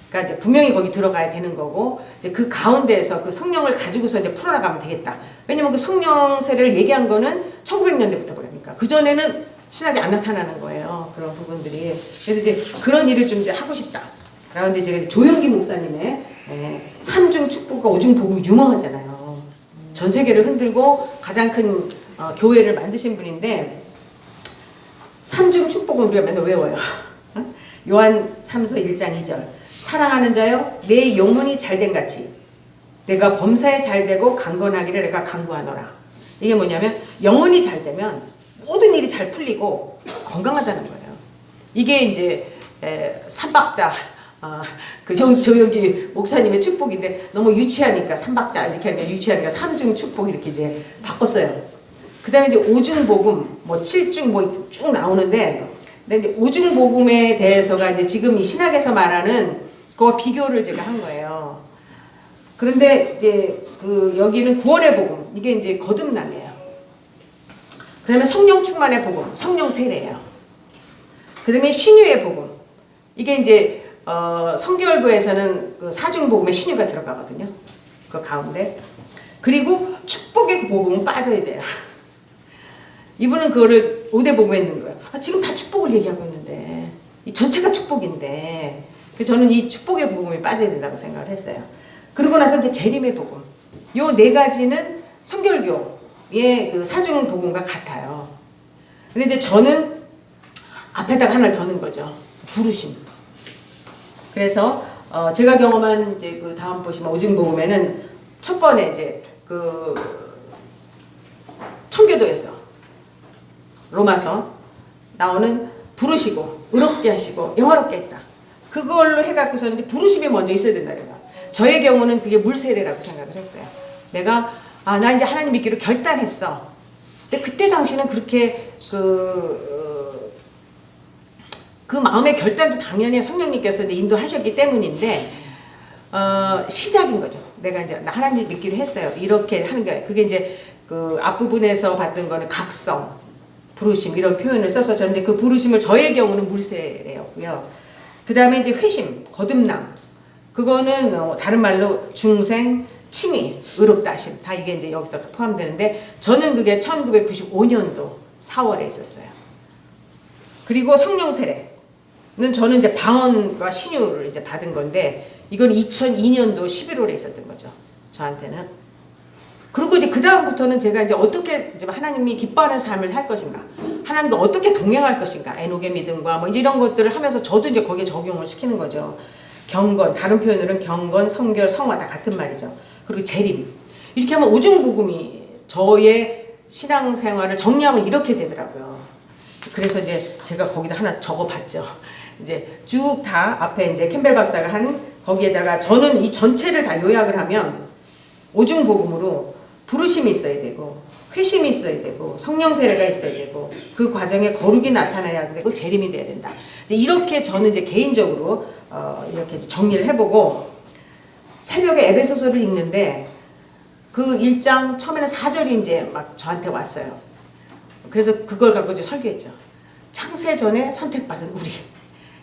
그러니까 이제 분명히 거기 들어가야 되는 거고 이제 그 가운데에서 그 성령을 가지고서 이제 풀어나가면 되겠다. 왜냐면 그 성령 세례를 얘기한 거는 1900년대부터 그러니까 그 전에는 신학이 안 나타나는 거예요. 그런 부분들이. 그래서 이제 그런 일을 좀 이제 하고 싶다. 그런데 제가 조영기 목사님의 삼중 축복과 오중 복음이 유명하잖아요. 전 세계를 흔들고 가장 큰 교회를 만드신 분인데 삼중 축복은 우리가 맨날 외워요. 요한 3서 1장 2절 사랑하는 자여 내 영혼이 잘된 같이 내가 범사에 잘되고 강건하기를 내가 간구하노라. 이게 뭐냐면 영혼이 잘되면 모든 일이 잘 풀리고 건강하다는 거예요. 이게 이제 삼박자 조영기 목사님의 축복인데 너무 유치하니까 삼박자 이렇게 하니까 유치하니까 삼중 축복 이렇게 이제 바꿨어요. 그 다음에 이제 오중 복음 뭐 칠중 뭐 쭉 나오는데 근데 이제 오중 복음에 대해서가 이제 지금 이 신학에서 말하는 그거 비교를 제가 한 거예요. 그런데 이제 여기는 구원의 복음 이게 이제 거듭남이에요. 그 다음에 성령 충만의 복음 성령 세례예요. 그 다음에 신유의 복음 이게 이제 성결부에서는 그 사중 복음에 신유가 들어가거든요. 그 가운데 그리고 축복의 복음은 빠져야 돼요. 이분은 그거를 5대 복음에 있는 거예요. 지금 다 축복을 얘기하고 있는데 이 전체가 축복인데 그래서 저는 이 축복의 복음이 빠져야 된다고 생각을 했어요. 그러고 나서 이제 재림의 복음 요 네 가지는 성결교의 그 사중 복음과 같아요. 근데 이제 저는 앞에다가 하나를 더 넣은 거죠. 부르심. 그래서 제가 경험한 이제 그 다음 보시면 오중 복음에는 첫 번에 이제 그 청교도에서 로마서 나오는 부르시고 의롭게 하시고 영화롭게 했다. 그걸로 해갖고서는 이제 부르심이 먼저 있어야 된다. 내가 저의 경우는 그게 물세례라고 생각을 했어요. 내가 나 이제 하나님 믿기로 결단했어. 근데 그때 당시는 그렇게 그 마음의 결단도 당연히 성령님께서 이제 인도하셨기 때문인데 시작인 거죠. 내가 이제 하나님 믿기로 했어요. 이렇게 하는 거예요. 그게 이제 그 앞부분에서 봤던 거는 각성, 부르심 이런 표현을 써서 저는 이제 그 부르심을 저의 경우는 물세례였고요. 그 다음에 이제 회심, 거듭남 그거는 다른 말로 중생, 칭의, 의롭다 하심 다 이게 이제 여기서 포함되는데 저는 그게 1995년도 4월에 있었어요. 그리고 성령 세례는 저는 이제 방언과 신유를 이제 받은 건데 이건 2002년도 11월에 있었던 거죠. 저한테는. 그리고 이제 그 다음부터는 제가 이제 어떻게 이제 하나님이 기뻐하는 삶을 살 것인가, 하나님과 어떻게 동행할 것인가, 에녹의 믿음과 뭐 이런 것들을 하면서 저도 이제 거기에 적용을 시키는 거죠. 경건, 다른 표현으로는 경건, 성결, 성화 다 같은 말이죠. 그리고 재림. 이렇게 하면 오중복음이 저의 신앙생활을 정리하면 이렇게 되더라고요. 그래서 이제 제가 거기다 하나 적어봤죠. 이제 쭉 다 앞에 이제 캠벨 박사가 한 거기에다가 저는 이 전체를 다 요약을 하면 오중복음으로 부르심이 있어야 되고 회심이 있어야 되고 성령 세례가 있어야 되고 그 과정에 거룩이 나타나야 되고 재림이 돼야 된다. 이제 이렇게 저는 이제 개인적으로 이렇게 정리를 해보고 새벽에 에베소서를 읽는데 그 1장 처음에는 4절이 이제 막 저한테 왔어요. 그래서 그걸 갖고 이제 설교했죠. 창세 전에 선택받은 우리.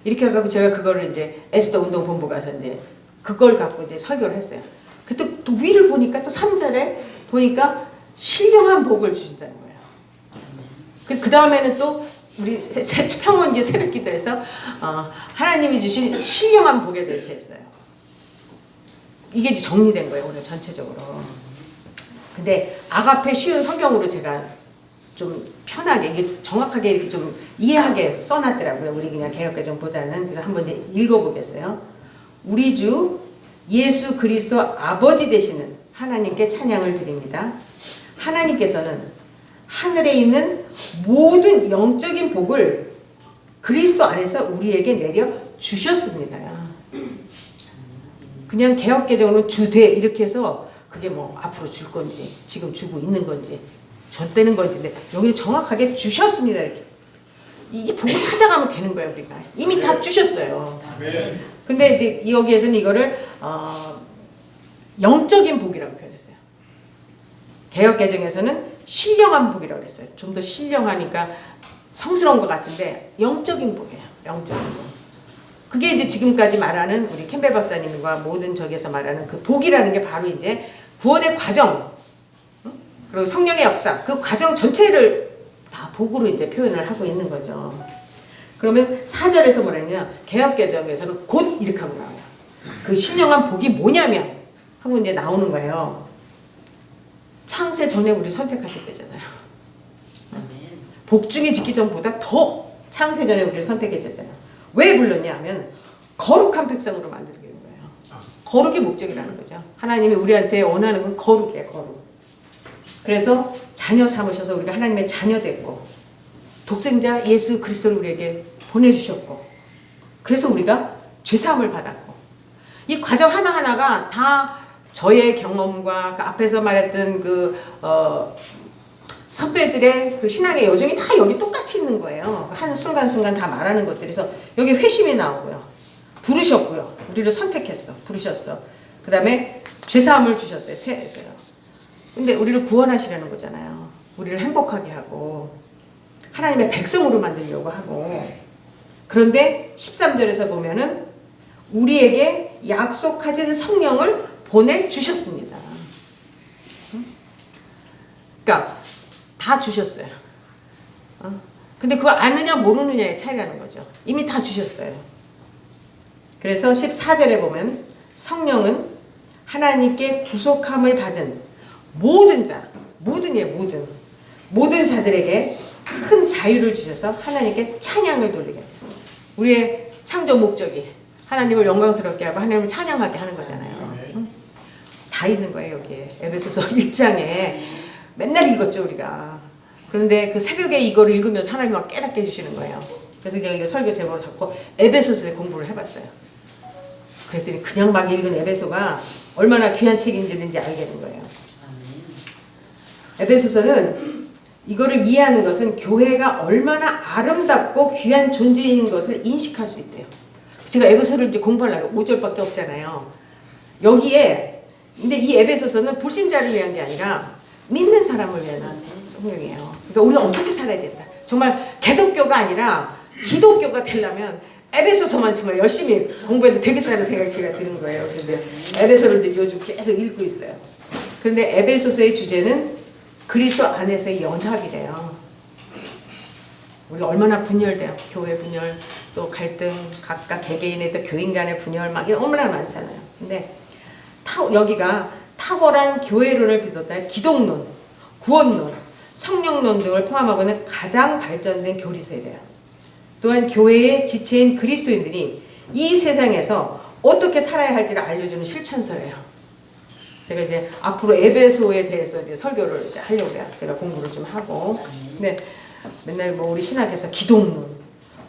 이렇게 해가지고 제가 그거를 이제 에스더 운동 본부 가서 이제 그걸 갖고 이제 설교를 했어요. 그때 또 위를 보니까 또 3절에 보니까 신령한 복을 주신다는 거예요. 그 다음에는 또 우리 평원기 새벽 기도에서 하나님이 주신 신령한 복에 대해서 했어요. 이게 이제 정리된 거예요, 오늘 전체적으로. 근데 아가페 쉬운 성경으로 제가 좀 편하게 이게 정확하게 이렇게 좀 이해하게 써놨더라고요. 우리 그냥 개역개정보다는. 그래서 한번 이제 읽어보겠어요. 우리 주 예수 그리스도 아버지 되시는 하나님께 찬양을 드립니다. 하나님께서는 하늘에 있는 모든 영적인 복을 그리스도 안에서 우리에게 내려 주셨습니다. 그냥 개역개정으로 주되 이렇게 해서 그게 뭐 앞으로 줄 건지 지금 주고 있는 건지 줬다는 건지. 근데 여기는 정확하게 주셨습니다. 이렇게. 이게 보고 찾아가면 되는 거예요, 우리가. 이미 다 주셨어요. 근데 이제 여기에서는 이거를 영적인 복이라고 표현했어요. 개역 개정에서는 신령한 복이라고 그랬어요. 좀 더 신령하니까 성스러운 것 같은데 영적인 복이에요. 영적인 복. 그게 이제 지금까지 말하는 우리 캠벨 박사님과 모든 저기에서 말하는 그 복이라는 게 바로 이제 구원의 과정, 그리고 성령의 역사, 그 과정 전체를 다 복으로 이제 표현을 하고 있는 거죠. 그러면 4절에서 뭐냐면 개역개정에서는 곧 이렇게 하고 나와요. 그 신령한 복이 뭐냐면 하고 이제 나오는 거예요. 창세 전에 우리 선택하실 때잖아요. 복중에 짓기 전보다 더 창세 전에 우리를 선택했잖아요. 왜 불렀냐 하면 거룩한 백성으로 만들기 위한 거예요. 거룩이 목적이라는 거죠. 하나님이 우리한테 원하는 건 거룩이에요. 거룩. 그래서 자녀 삼으셔서 우리가 하나님의 자녀 됐고 독생자 예수 그리스도를 우리에게 보내주셨고 그래서 우리가 죄사함을 받았고 이 과정 하나하나가 다 저의 경험과 그 앞에서 말했던 그 선배들의 그 신앙의 여정이 다 여기 똑같이 있는 거예요. 한 순간순간 다 말하는 것들이. 그래서 여기 회심이 나오고요. 부르셨고요. 우리를 선택했어. 부르셨어. 그 다음에 죄사함을 주셨어요. 근데 우리를 구원하시려는 거잖아요. 우리를 행복하게 하고 하나님의 백성으로 만들려고 하고 그런데 13절에서 보면은 우리에게 약속하신 성령을 보내주셨습니다. 그러니까 다 주셨어요. 근데 그거 아느냐 모르느냐의 차이라는 거죠. 이미 다 주셨어요. 그래서 14절에 보면 성령은 하나님께 구속함을 받은 모든 자, 모든 자들에게 큰 자유를 주셔서 하나님께 찬양을 돌리게 합니다. 우리의 창조 목적이 하나님을 영광스럽게 하고 하나님을 찬양하게 하는 거잖아요. 다 있는 거예요, 여기에. 에베소서 1장에 맨날 읽었죠, 우리가. 그런데 그 새벽에 이걸 읽으면서 하나님 막 깨닫게 해주시는 거예요. 그래서 제가 이거 설교 제목을 잡고 에베소서에 공부를 해봤어요. 그랬더니 그냥 막 읽은 에베소가 얼마나 귀한 책인지는 알게 된 거예요. 에베소서는 이거를 이해하는 것은 교회가 얼마나 아름답고 귀한 존재인 것을 인식할 수 있대요. 제가 에베소를 이제 공부하려고 5절밖에 없잖아요. 여기에 근데 이 에베소서는 불신자를 위한 게 아니라 믿는 사람을 위한 성경이에요. 그러니까 우리가 어떻게 살아야 된다. 정말 개독교가 아니라 기독교가 되려면 에베소서만 정말 열심히 공부해도 되겠다는 생각이 제가 드는 거예요. 그래서 에베소를 이제 요즘 계속 읽고 있어요. 그런데 에베소서의 주제는 그리스도 안에서의 연합이래요. 우리가 얼마나 분열돼요. 교회 분열, 또 갈등, 각각 개개인의 또 교인 간의 분열 막 얼마나 많잖아요. 근데 여기가 탁월한 교회론을 비롯한 기독론, 구원론, 성령론 등을 포함하고 있는 가장 발전된 교리서이래요. 또한 교회의 지체인 그리스도인들이 이 세상에서 어떻게 살아야 할지를 알려주는 실천서예요. 제가 이제 앞으로 에베소에 대해서 이제 설교를 이제 하려고 해요. 제가 공부를 좀 하고. 근데 맨날 뭐 우리 신학에서 기독론,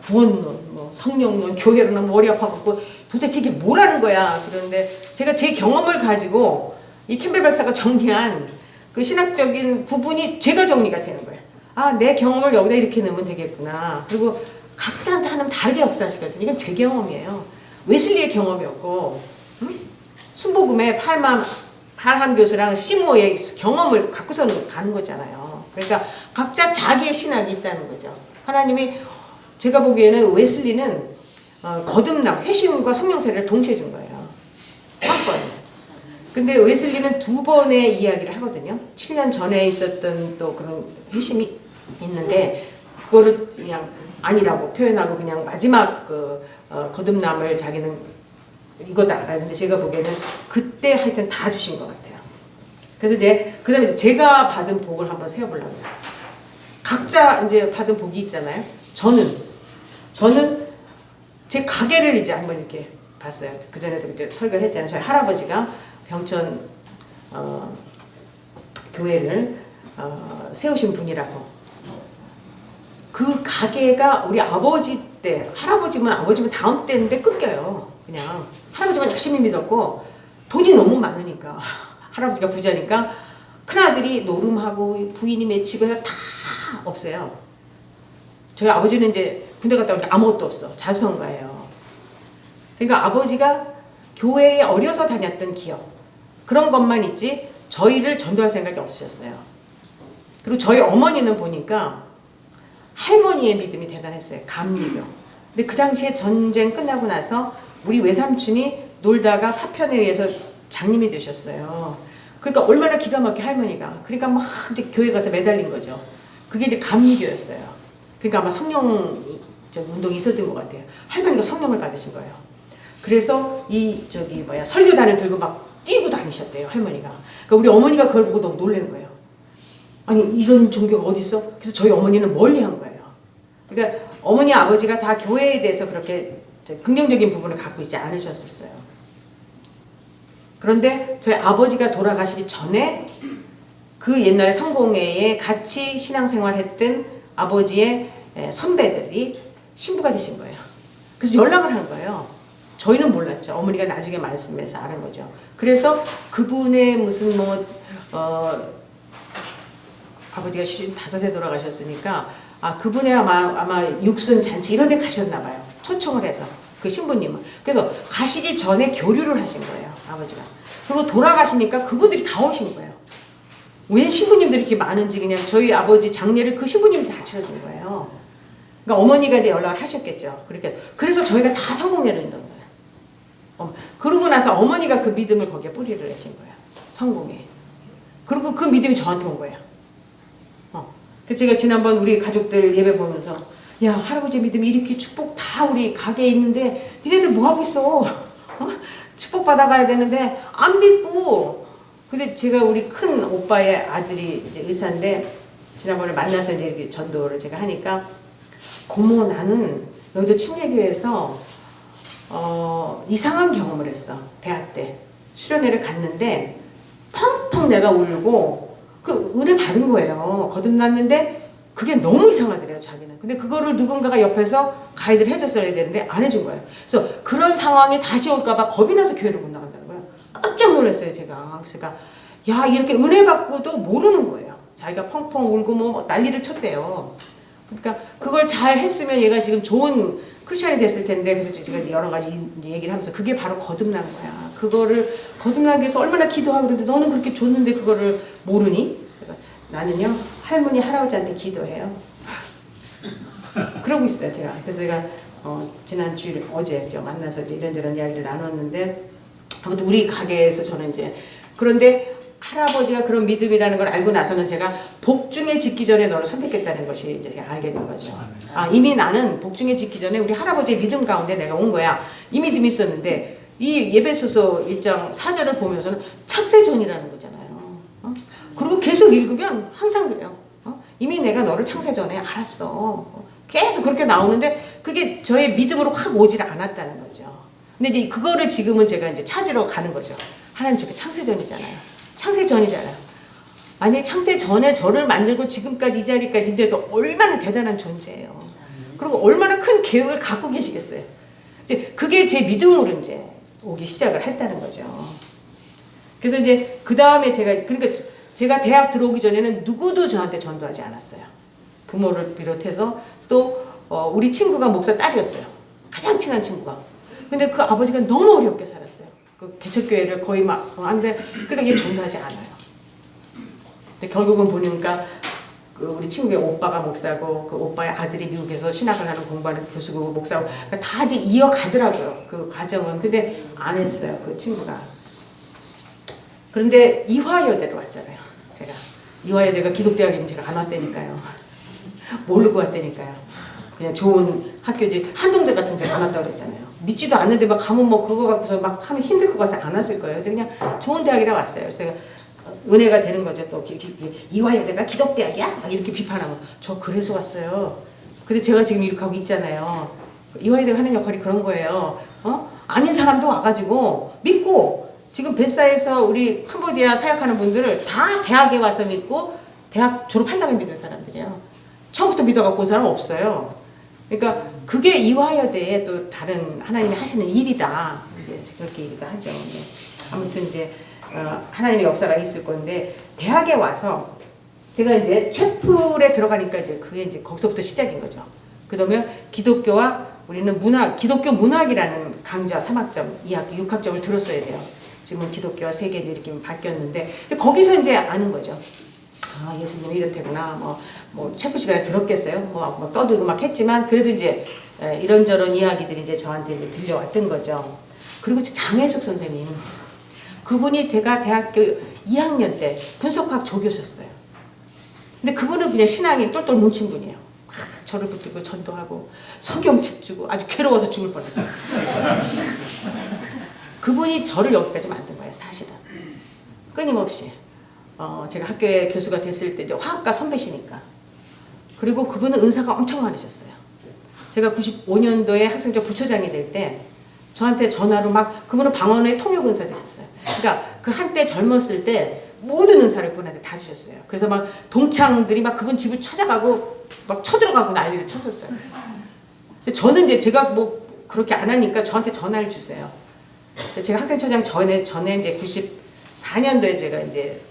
구원론, 뭐 성령론, 교회론 머리 아파갖고 도대체 이게 뭐라는 거야. 그런데 제가 제 경험을 가지고 이 캠벨 박사가 정리한 그 신학적인 부분이 제가 정리가 되는 거예요. 아, 내 경험을 여기다 이렇게 넣으면 되겠구나. 그리고 각자한테 하나님 다르게 역사하시거든요. 이건 제 경험이에요. 웨슬리의 경험이었고, 순복음의 팔함 교수랑 시모의 경험을 갖고서는 가는 거잖아요. 그러니까 각자 자기의 신학이 있다는 거죠. 하나님이 제가 보기에는 웨슬리는 거듭남, 회심과 성령 세례를 동시에 준 거예요. 한 번. 근데 웨슬리는 2번의 이야기를 하거든요. 7년 전에 있었던 또 그런 회심이 있는데 그거를 그냥 아니라고 표현하고 그냥 마지막 그 거듭남을 자기는 이거다. 근데 제가 보기에는 그때 하여튼 다 주신 것 같아요. 그래서 이제 그 다음에 제가 받은 복을 한번 세어보려고요. 각자 이제 받은 복이 있잖아요. 저는 제 가게를 이제 한번 이렇게 봤어요. 그 전에도 이제 설교를 했잖아요. 저희 할아버지가 병천 교회를 세우신 분이라고. 그 가게가 우리 아버지 때, 아버지면 다음 때인데 끊겨요. 그냥 할아버지만 열심히 믿었고 돈이 너무 많으니까 할아버지가 부자니까 큰아들이 노름하고 부인이 맺히고 해서 다 없어요. 저희 아버지는 이제 군대 갔다 오니까 아무것도 없어. 자수성가예요. 그러니까 아버지가 교회에 어려서 다녔던 기억 그런 것만 있지 저희를 전도할 생각이 없으셨어요. 그리고 저희 어머니는 보니까 할머니의 믿음이 대단했어요. 감리교. 근데 그 당시에 전쟁 끝나고 나서 우리 외삼촌이 놀다가 파편에 의해서 장님이 되셨어요. 그러니까 얼마나 기가 막혀 할머니가. 그러니까 막 이제 교회 가서 매달린 거죠. 그게 이제 감리교였어요. 그러니까 아마 성령 운동이 있었던 것 같아요. 할머니가 성령을 받으신 거예요. 그래서 설교단을 들고 막 뛰고 다니셨대요, 할머니가. 그러니까 우리 어머니가 그걸 보고 너무 놀란 거예요. 아니 이런 종교가 어디 있어? 그래서 저희 어머니는 멀리 한 거예요. 그러니까 어머니 아버지가 다 교회에 대해서 그렇게 긍정적인 부분을 갖고 있지 않으셨었어요. 그런데 저희 아버지가 돌아가시기 전에 그 옛날에 성공회에 같이 신앙생활했던 아버지의 선배들이 신부가 되신 거예요. 그래서 연락을 한 거예요. 저희는 몰랐죠. 어머니가 나중에 말씀해서 아는 거죠. 그래서 그분의 무슨 아버지가 55세 돌아가셨으니까 그분의 아마 육순 잔치 이런 데 가셨나 봐요. 초청을 해서 그 신부님은. 그래서 가시기 전에 교류를 하신 거예요, 아버지가. 그리고 돌아가시니까 그분들이 다 오신 거예요. 왜 신부님들이 이렇게 많은지 그냥 저희 아버지 장례를 그 신부님이 다 치러준 거예요. 그러니까 어머니가 이제 연락을 하셨겠죠. 그래서 저희가 다 성공회를 있는 거예요. 그러고 나서 어머니가 그 믿음을 거기에 뿌리를 내신 거예요. 성공회. 그리고 그 믿음이 저한테 온 거예요. 그래서 제가 지난번 우리 가족들 예배 보면서 야 할아버지 믿음이 이렇게 축복 다 우리 가게에 있는데 니네들 뭐하고 있어? 축복 받아가야 되는데 안 믿고. 근데 제가 우리 큰 오빠의 아들이 이제 의사인데 지난번에 만나서 이제 이렇게 전도를 제가 하니까 고모 나는 여기도 침례교회에서 이상한 경험을 했어. 대학 때 수련회를 갔는데 펑펑 내가 울고 그 은혜 받은 거예요. 거듭났는데 그게 너무 이상하더래요, 자기는. 근데 그거를 누군가가 옆에서 가이드를 해줬어야 되는데 안 해준 거예요. 그래서 그런 상황이 다시 올까봐 겁이 나서 교회를 못 나간다는 거예요. 깜짝 놀랐어요, 제가. 그러니까 야 이렇게 은혜 받고도 모르는 거예요. 자기가 펑펑 울고 뭐 난리를 쳤대요. 그러니까 그걸 잘 했으면 얘가 지금 좋은 크리스찬이 됐을 텐데. 그래서 제가 여러 가지 얘기를 하면서 그게 바로 거듭난 거야. 그거를 거듭나기 위해서 얼마나 기도하고 그러는데 너는 그렇게 줬는데 그거를 모르니? 그래서 나는요 할머니 할아버지한테 기도해요. 그러고 있어요 제가. 그래서 제가 지난 주일 어제 만나서 이제 이런저런 이야기를 나눴는데 아무튼 우리 가게에서 저는 이제 그런데 할아버지가 그런 믿음이라는 걸 알고 나서는 제가 복중에 짓기 전에 너를 선택했다는 것이 이제 제가 알게 된 거죠. 이미 나는 복중에 짓기 전에 우리 할아버지의 믿음 가운데 내가 온 거야. 이 믿음이 있었는데 이 예배소서 1장 4절을 보면서는 창세전이라는 거잖아요. 그리고 계속 읽으면 항상 그래요. 이미 내가 너를 창세전에 알았어. 계속 그렇게 나오는데 그게 저의 믿음으로 확 오질 않았다는 거죠. 근데 이제 그거를 지금은 제가 이제 찾으러 가는 거죠. 하나님 저게 창세전이잖아요. 창세전이잖아요. 만약에 창세전에 저를 만들고 지금까지 이 자리까지인데도 얼마나 대단한 존재예요. 그리고 얼마나 큰 계획을 갖고 계시겠어요. 이제 그게 제 믿음으로 이제 오기 시작을 했다는 거죠. 그래서 이제 그 다음에 그러니까 제가 대학 들어오기 전에는 누구도 저한테 전도하지 않았어요. 부모를 비롯해서 또 우리 친구가 목사 딸이었어요. 가장 친한 친구가. 근데 그 아버지가 너무 어렵게 살았어요. 그 개척교회를 거의 막 하는데 그러니까 이게 전도하지 않아요. 근데 결국은 보니까 그 우리 친구의 오빠가 목사고 그 오빠의 아들이 미국에서 신학을 하는 공부하는 교수고 목사고 그러니까 다 이제 이어가더라고요. 그 과정은. 근데 안 했어요. 그 친구가. 그런데 이화여대로 왔잖아요. 제가. 이화여대가 기독대학이면 제가 안 왔다니까요. 모르고 왔다니까요. 그냥 좋은 학교지 한동대 같은 데 안 왔다고 그랬잖아요. 믿지도 않는데 막 가면 뭐 그거 갖고서 막 하면 힘들 것 같아서 안 왔을 거예요. 근데 그냥 좋은 대학이라 왔어요. 그래서 제가 은혜가 되는 거죠. 또 이화여대가 기독대학이야? 막 이렇게 비판하고 저 그래서 왔어요. 근데 제가 지금 이렇게 하고 있잖아요. 이화여대가 하는 역할이 그런 거예요. 아닌 사람도 와가지고 믿고 지금 벳사에서 우리 캄보디아 사역하는 분들을 다 대학에 와서 믿고 대학 졸업한 다음에 믿은 사람들이에요. 처음부터 믿어갖고 온 사람 없어요. 그러니까 그게 이화여대의 또 다른 하나님이 하시는 일이다. 이제 그렇게 얘기도 하죠. 아무튼 이제 하나님의 역사가 있을 건데 대학에 와서 제가 이제 채플에 들어가니까 이제 그게 이제 거기서부터 시작인 거죠. 그다음에 기독교와 우리는 기독교 문학이라는 강좌 3학점, 2학, 6학점을 들었어야 돼요. 지금은 기독교와 세계 이렇게 바뀌었는데 거기서 이제 아는 거죠. 아, 예수님이 이렇대구나. 뭐 체프 시간에 들었겠어요. 뭐 떠들고 막 했지만 그래도 이제 이런저런 이야기들이 이제 저한테 이제 들려왔던 거죠. 그리고 장혜숙 선생님, 그분이 제가 대학교 2학년 때 분석학 조교셨어요. 근데 그분은 그냥 신앙이 똘똘 뭉친 분이에요. 저를 붙들고 전도하고 성경책 주고 아주 괴로워서 죽을 뻔했어요. 그분이 저를 여기까지 만든 거예요, 사실은. 끊임없이. 제가 학교에 교수가 됐을 때 이제 화학과 선배시니까. 그리고 그분은 은사가 엄청 많으셨어요. 제가 95년도에 학생적 부처장이 될 때 저한테 전화로 막, 그분은 방언의 통역 은사도 있었어요. 그러니까 그 한때 젊었을 때 모든 은사를 그분한테 다 주셨어요. 그래서 막 동창들이 막 그분 집을 찾아가고 막 쳐들어가고 난리를 쳤었어요. 근데 저는 이제 제가 뭐 그렇게 안 하니까 저한테 전화를 주세요. 제가 학생처장 전에 이제 94년도에 제가 이제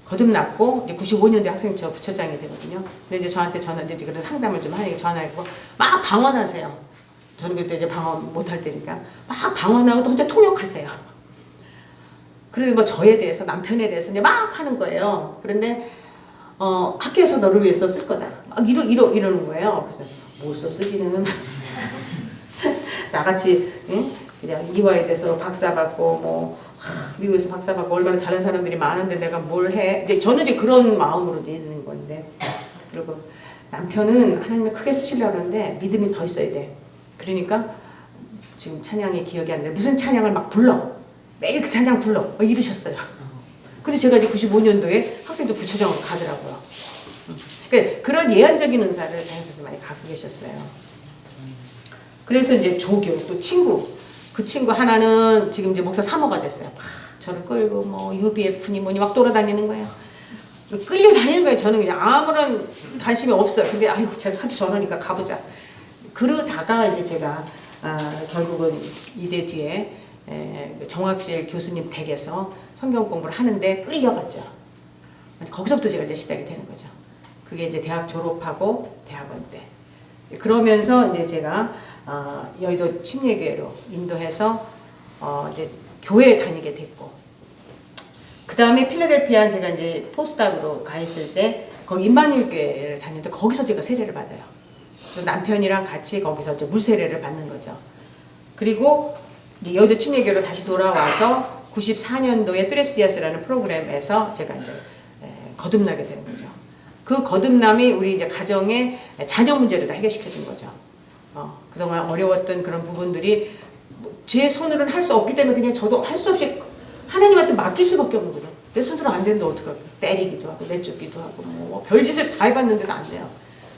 거듭났고 이제 95년도에 학생처 부처장이 되거든요. 근데 이제 저한테 이제 그런 상담을 좀 하니까 전화했고 막 방언하세요. 저는 그때 이제 방언 못할 때니까 막 방언하고 또 혼자 통역하세요. 그리고 뭐 저에 대해서 남편에 대해서 이제 막 하는 거예요. 그런데 학교에서 너를 위해서 쓸 거다. 막 이러는 거예요. 그래서 못 써 쓰기는 나같이 응? 그냥 이화에 대해서 박사 받고 뭐 미국에서 박사 받고 얼마나 잘하는 사람들이 많은데 내가 뭘 해? 이제 저는 이제 그런 마음으로 이제 있는 건데 그리고 남편은 하나님을 크게 쓰시려고 하는데 믿음이 더 있어야 돼. 그러니까 지금 찬양이 기억이 안 나요. 무슨 찬양을 막 불러. 매일 그 찬양 불러. 막 이러셨어요. 근데 제가 이제 95년도에 학생도 부처장으로 가더라고요. 그러니까 그런 예언적인 은사를 장혜숙 선생님이 많이 갖고 계셨어요. 그래서 이제 조교, 또 친구. 그 친구 하나는 지금 이제 목사 사모가 됐어요. 막 저를 끌고 뭐 UBF니 뭐니 막 돌아다니는 거예요. 끌려다니는 거예요. 저는 그냥 아무런 관심이 없어요. 근데 아이고 제가 하도 전화니까 가보자. 그러다가 이제 제가 결국은 이대 뒤에 정학실 교수님 댁에서 성경 공부를 하는데 끌려갔죠. 거기서부터 제가 이제 시작이 되는 거죠. 그게 이제 대학 졸업하고 대학원 때. 그러면서 이제 제가 여의도 침례교회로 인도해서 이제 교회에 다니게 됐고, 그 다음에 필라델피아 제가 이제 포스닥으로 가 있을 때 거기 임마누엘 교회를 다녔는데 거기서 제가 세례를 받아요. 그래서 남편이랑 같이 거기서 이제 물세례를 받는 거죠. 그리고 이제 여의도 침례교회로 다시 돌아와서 94년도에 뚜레스디아스라는 프로그램에서 제가 이제 거듭나게 되는 거죠. 그 거듭남이 우리 이제 가정의 자녀 문제를 다 해결시켜 준 거죠. 그동안 어려웠던 그런 부분들이 제 손으로는 할 수 없기 때문에 그냥 저도 할 수 없이 하나님한테 맡길 수밖에 없는 거죠. 내 손으로 안 되는데 어떡하고 때리기도 하고 내쫓기도 하고 뭐 별짓을 다 해봤는데도 안 돼요.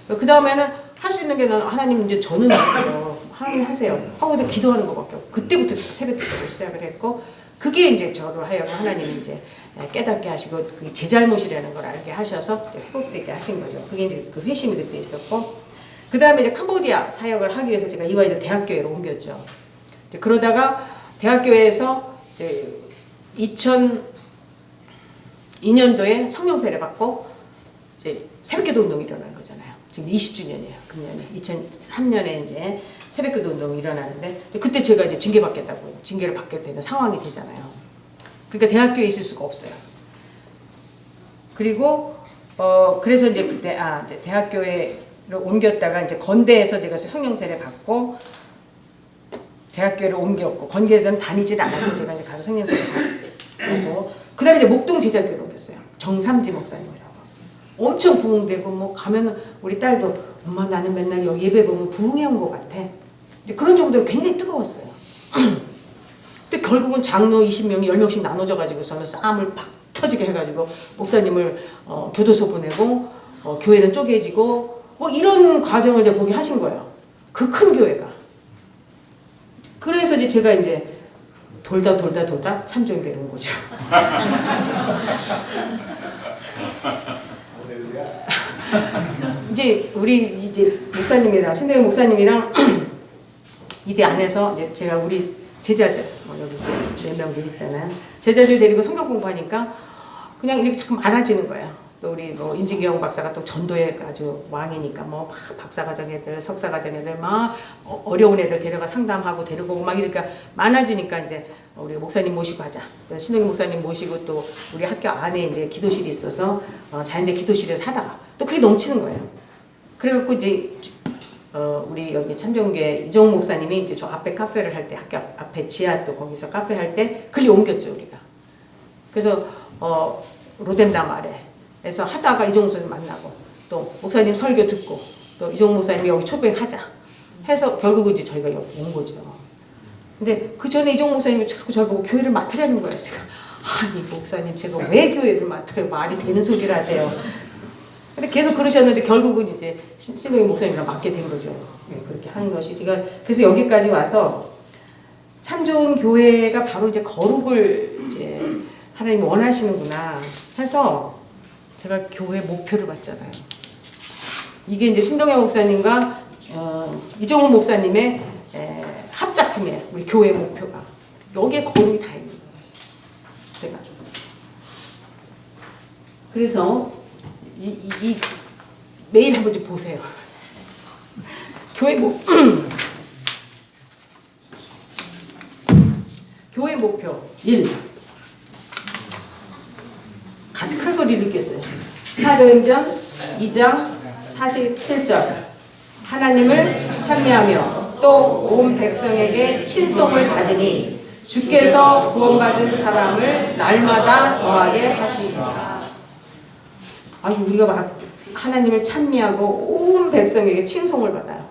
그 다음에는 할 수 있는 게 나는 하나님 이제 저는 못해요. 하나님 하세요. 하고 이제 기도하는 것밖에 없고 그때부터 제가 새벽 기도를 시작을 했고 그게 이제 저로 하여금 하나님이 이제 깨닫게 하시고 그게 제 잘못이라는 걸 알게 하셔서 회복되게 하신 거죠. 그게 이제 그 회심이 그때 있었고 그 다음에 이제 캄보디아 사역을 하기 위해서 제가 이화여대 대학교회로 옮겼죠. 이제 그러다가 대학교회에서 이제 2002년도에 성령 세례 받고 이제 새벽기도 운동이 일어나는 거잖아요. 지금 20주년이에요. 금년에 2003년에 이제 새벽기도 운동이 일어나는데 그때 제가 이제 징계받겠다고 징계를 받게 되는 상황이 되잖아요. 그러니까 대학교에 있을 수가 없어요. 그리고 그래서 이제 그때 이제 대학교회로 옮겼다가 이제 건대에서 제가 성령 세례 받고 대학교를 옮겼고 건대에서는 다니질 않았고 제가 이제 가서 성령 세례 받고 그다음에 이제 목동 제자교회로 옮겼어요. 정삼지 목사님이라고. 엄청 부흥되고 뭐 가면 우리 딸도 엄마 나는 맨날 여기 예배 보면 부흥해 온 것 같아. 그런 정도로 굉장히 뜨거웠어요. 근데 결국은 장로 20명이 10명씩 나눠져 가지고서는 싸움을 팍 터지게 해가지고 목사님을 교도소 보내고 교회는 쪼개지고 뭐 이런 과정을 이제 보게 하신 거예요. 그 큰 교회가. 그래서 이제 제가 이제 돌다 참정교회로 온 거죠. 이제 우리 목사님이랑 신대영 목사님이랑 이대 안에서 이제 제가 우리 제자들, 여기 이제 4명들 있잖아요. 제자들 데리고 성경 공부하니까 그냥 이렇게 자꾸 많아지는 거예요. 또 우리 뭐 임진경 박사가 또 전도에 아주 왕이니까 뭐 막 박사과정 애들, 석사과정 애들 막 어려운 애들 데려가 상담하고 데리고 오고 막 이러니까 많아지니까 이제 우리 목사님 모시고 하자. 신동희 목사님 모시고 또 우리 학교 안에 이제 기도실이 있어서 자연대 기도실에서 하다가 또 그게 넘치는 거예요. 그래갖고 이제 우리 여기 참정교회 이종 목사님이 이제 저 앞에 카페를 할 때 학교 앞에 지하 또 거기서 카페 할 때 글리 옮겼죠 우리가. 그래서 로뎀담 아래에서 하다가 이종 목사님 만나고 또 목사님 설교 듣고 또 이종 목사님이 여기 초빙하자 해서 결국은 이제 저희가 여기 온 거죠. 근데 그 전에 이종 목사님이 자꾸 저를 보고 교회를 맡으려는 거예요. 제가 아니 목사님 제가 왜 교회를 맡아요? 말이 되는 소리를 하세요. 근데 계속 그러셨는데 결국은 이제 신동희 목사님이랑 맡게 된 거죠. 네, 그렇게 하는 것이 제가 그래서 여기까지 와서 참 좋은 교회가 바로 이제 거룩을 이제 하나님이 원하시는구나 해서 제가 교회 목표를 봤잖아요. 이게 이제 신동엽 목사님과 이종훈 목사님의 합작품이에요. 우리 교회 목표가 여기에 거룩이 다 있는 거예요. 제가 그래서 이 매일 한번 좀 보세요. 교회 목표 1. 같이 큰 소리를 읽겠어요. 사도행전 2장 47절 하나님을 찬미하며 또 온 백성에게 친송을 받으니 주께서 구원받은 사람을 날마다 더하게 하시니라. 아니 우리가 막 하나님을 찬미하고 온 백성에게 칭송을 받아요.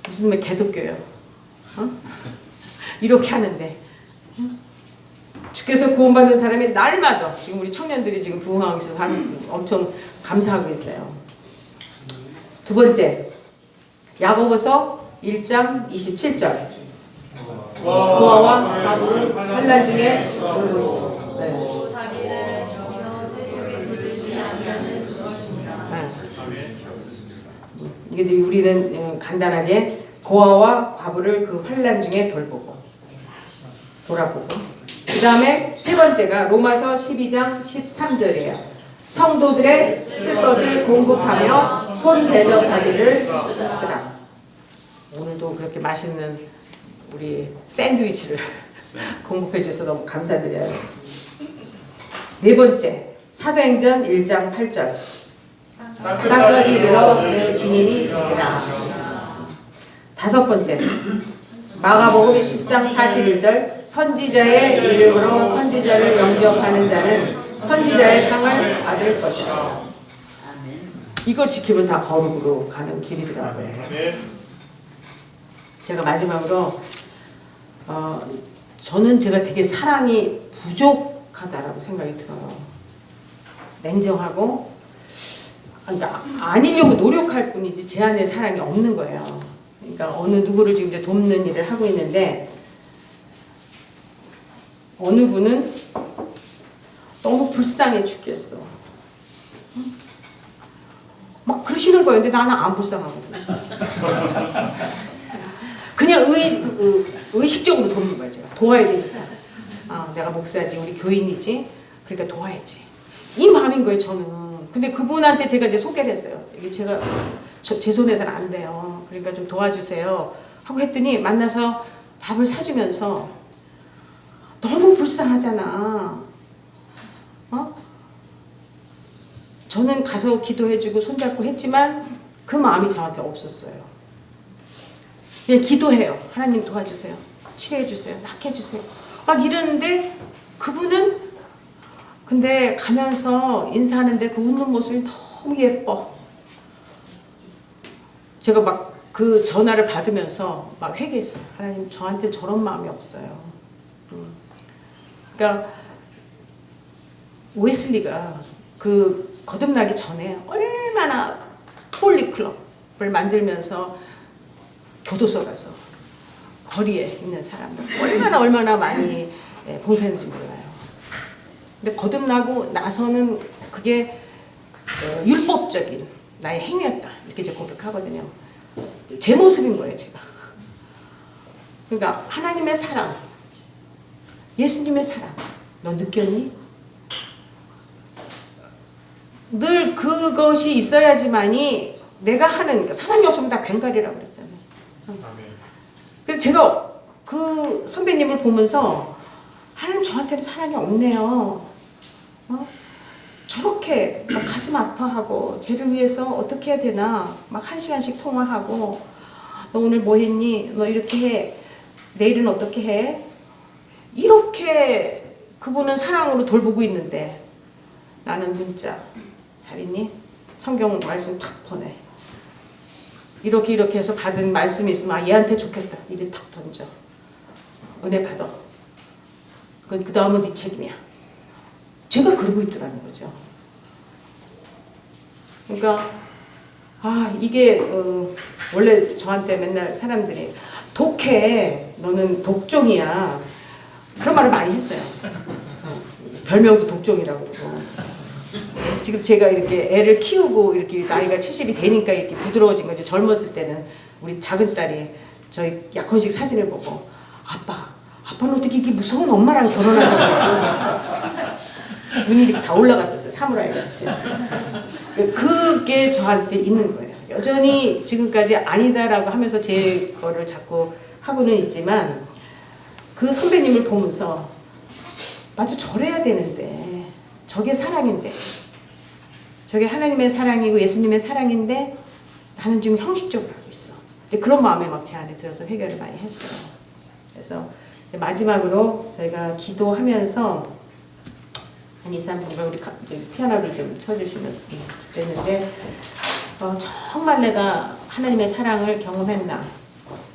무슨 말 개독교예요? 이렇게 하는데 주께서 구원받는 사람이 날마다 지금 우리 청년들이 지금 부흥하고 있어서 엄청 감사하고 있어요. 두 번째 야고보서 1장 27절 고아와 과부를 환난 중에 돌보시고 이게 이제 우리는 간단하게 고아와 과부를 그 환난 중에 돌보고 돌아보고 그 다음에 세 번째가 로마서 12장 13절이에요. 성도들의 쓸 것을 공급하며 손 대접하기를 쓰라. 오늘도 그렇게 맛있는 우리 샌드위치를 공급해 주셔서 너무 감사드려요. 네 번째 사도행전 1장 8절 땅까지 이르러 내 증인이 되리라. 다섯 번째 마가복음 10장 41절 선지자의 이름으로 선지자를 영접하는 자는 선지자의 상을 받을 것이다. 이거 지키면 다 거룩으로 가는 길이더라고요. 제가 마지막으로 저는 제가 되게 사랑이 부족하다라고 생각이 들어요. 냉정하고 그러니까 아니려고 노력할 뿐이지 제 안에 사랑이 없는 거예요. 그러니까 어느 누구를 지금 이제 돕는 일을 하고 있는데 어느 분은 너무 불쌍해 죽겠어. 막 그러시는 거예요. 근데 나는 안 불쌍하거든. 그냥 의식적으로 돕는 거예요. 제가 도와야 되니까. 내가 목사지, 우리 교인이지. 그러니까 도와야지. 이 마음인 거예요. 저는. 근데 그분한테 제가 이제 소개를 했어요. 이게 제가 제 손에서는 안 돼요. 그러니까 좀 도와주세요. 하고 했더니 만나서 밥을 사주면서 너무 불쌍하잖아. 저는 가서 기도해주고 손잡고 했지만 그 마음이 저한테 없었어요. 그냥 기도해요. 하나님 도와주세요. 치료해주세요. 낫게 해주세요. 막 이러는데 그분은 근데 가면서 인사하는데 그 웃는 모습이 너무 예뻐. 제가 막 그 전화를 받으면서 막 회개했어요. 하나님 저한테 저런 마음이 없어요. 그러니까 웨슬리가 그 거듭나기 전에 얼마나 홀리클럽을 만들면서 교도소 가서 거리에 있는 사람들 얼마나 많이 봉사했는지 몰라요. 근데 거듭나고 나서는 그게 율법적인 나의 행위였다 이렇게 이제 고백하거든요. 제 모습인 거예요, 제가. 그러니까 하나님의 사랑, 예수님의 사랑, 너 느꼈니? 늘 그것이 있어야지만이 내가 하는, 사랑이 없으면 다 괭가리라고 그랬잖아요. 그래서 제가 그 선배님을 보면서 하나님 저한테는 사랑이 없네요. 저렇게 막 가슴 아파하고 쟤를 위해서 어떻게 해야 되나 막 1시간씩 통화하고 너 오늘 뭐 했니? 너 이렇게 해. 내일은 어떻게 해? 이렇게 그분은 사랑으로 돌보고 있는데 나는 문자 잘 있니? 성경 말씀 탁 보내. 이렇게 해서 받은 말씀이 있으면 아, 얘한테 좋겠다. 이래 탁 던져. 은혜 받아. 그 다음은 네 책임이야. 제가 그러고 있더라는 거죠. 그러니까 이게 원래 저한테 맨날 사람들이 독해. 너는 독종이야. 그런 말을 많이 했어요. 별명도 독종이라고 그러고. 지금 제가 이렇게 애를 키우고 이렇게 나이가 70이 되니까 이렇게 부드러워진 거죠. 젊었을 때는 우리 작은 딸이 저희 약혼식 사진을 보고 아빠는 어떻게 이렇게 무서운 엄마랑 결혼하자고 했어. 눈이 이렇게 다 올라갔었어요. 사무라이 같이. 그게 저한테 있는 거예요. 여전히 지금까지 아니다라고 하면서 제 거를 자꾸 하고는 있지만 그 선배님을 보면서 맞아 저래야 되는데 저게 사랑인데 저게 하나님의 사랑이고 예수님의 사랑인데 나는 지금 형식적으로 하고 있어. 그런 마음이 막 제 안에 들어서 회개를 많이 했어요. 그래서 마지막으로 저희가 기도하면서 한 2, 3분간 우리 피아노를 좀 쳐주시면 좋겠는데 정말 내가 하나님의 사랑을 경험했나?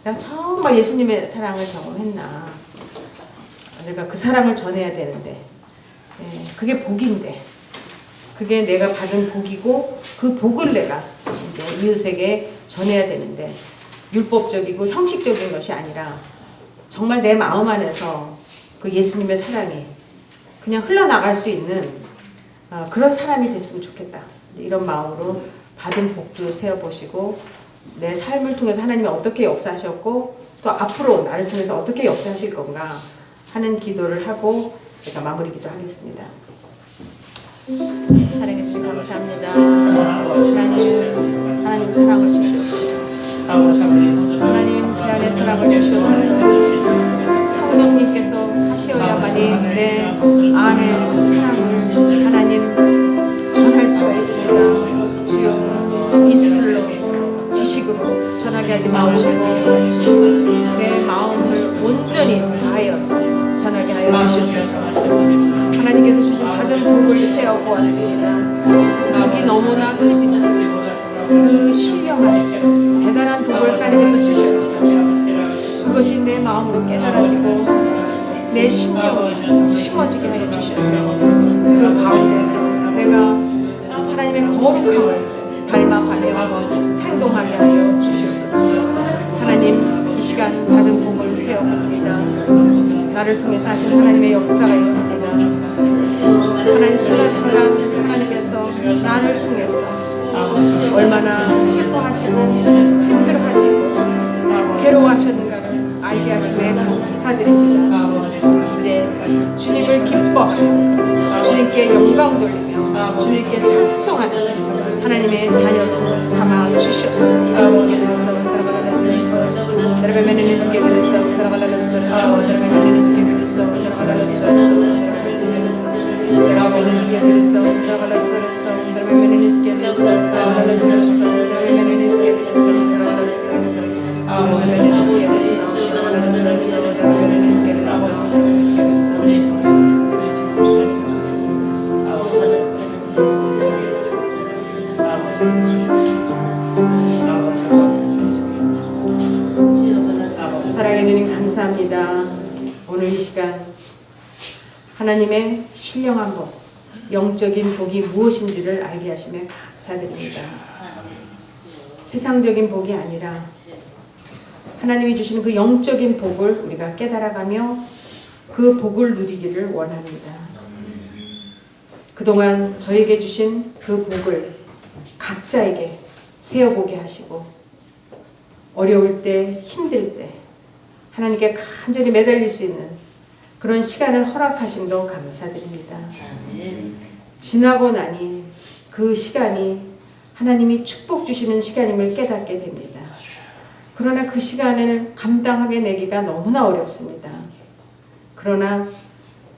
내가 정말 예수님의 사랑을 경험했나? 내가 그 사랑을 전해야 되는데 그게 복인데 그게 내가 받은 복이고 그 복을 내가 이제 이웃에게 전해야 되는데 율법적이고 형식적인 것이 아니라 정말 내 마음 안에서 그 예수님의 사랑이 그냥 흘러나갈 수 있는 그런 사람이 됐으면 좋겠다. 이런 마음으로 받은 복도 세어보시고 내 삶을 통해서 하나님이 어떻게 역사하셨고 또 앞으로 나를 통해서 어떻게 역사하실 건가 하는 기도를 하고 제가 마무리 기도하겠습니다. 사랑해 주님 감사합니다. 하나님 사랑을 주시옵소서. 하나님 제 안에 사랑을 주시옵소서. 성령님께서 하시어야만이 내 안에 사랑을 하나님 전할 수가 있습니다. 주여 입술로 지식으로 전하게 하지 마옵시고 내 마음을 온전히 다하여서 전하게 하여 주시옵소서. 하나님께서 주신 받은 복을 세어보았습니다. 그 복이 너무나 크지만 그 신령한 대단한 복을 하나님께서 주셨지만 그것이 내 마음으로 깨달아지고 내 심령으로 심어지게 하여 주셔서 그 가운데에서 내가 하나님의 거룩함을 닮아가며 행동하게 하여 주시옵소서. 하나님 이 시간 받은 복을 세어봅니다. 나를 통해서 하신 하나님의 역사가 있습니다. 하나님 순간순간 하나님께서 나를 통해서 얼마나 슬퍼하시고 힘들어하시고 괴로워하셨는가를 알게 하심에 감사드립니다. 이제 주님을 기뻐하며 주님께 영광 돌리며 주님께 찬송하는 하나님의 자녀로 삼아 주시옵소서. 사랑해 주님 감사합니다. 오늘 이 시간 하나님의 신령한 복, 영적인 복이 무엇인지를 알게 하시며 감사드립니다. 세상적인 복이 아니라 하나님이 주시는 그 영적인 복을 우리가 깨달아가며 그 복을 누리기를 원합니다. 그동안 저에게 주신 그 복을 각자에게 세어보게 하시고 어려울 때, 힘들 때 하나님께 간절히 매달릴 수 있는 그런 시간을 허락하심도 감사드립니다. 지나고 나니 그 시간이 하나님이 축복 주시는 시간임을 깨닫게 됩니다. 그러나 그 시간을 감당하게 내기가 너무나 어렵습니다. 그러나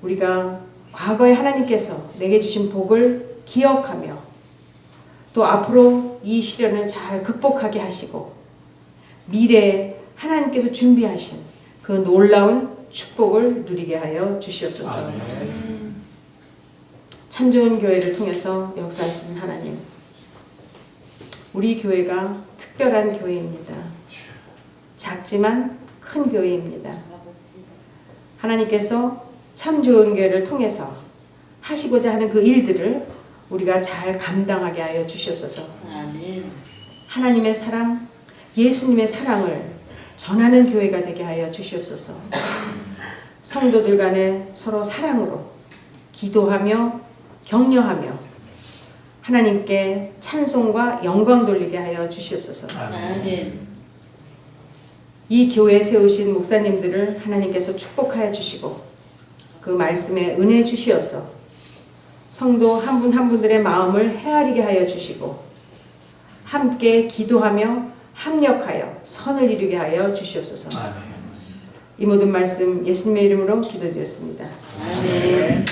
우리가 과거에 하나님께서 내게 주신 복을 기억하며 또 앞으로 이 시련을 잘 극복하게 하시고 미래에 하나님께서 준비하신 그 놀라운 축복을 누리게 하여 주시옵소서. 아멘. 참 좋은 교회를 통해서 역사하시는 하나님, 우리 교회가 특별한 교회입니다. 작지만 큰 교회입니다. 하나님께서 참 좋은 교회를 통해서 하시고자 하는 그 일들을 우리가 잘 감당하게 하여 주시옵소서. 하나님의 사랑, 예수님의 사랑을 전하는 교회가 되게 하여 주시옵소서. 성도들 간에 서로 사랑으로 기도하며 격려하며 하나님께 찬송과 영광 돌리게 하여 주시옵소서. 아멘. 이 교회에 세우신 목사님들을 하나님께서 축복하여 주시고 그 말씀에 은혜 주시어서 성도 한 분 한 분들의 마음을 헤아리게 하여 주시고 함께 기도하며 합력하여 선을 이루게 하여 주시옵소서. 아멘. 이 모든 말씀 예수님의 이름으로 기도드렸습니다. 아멘.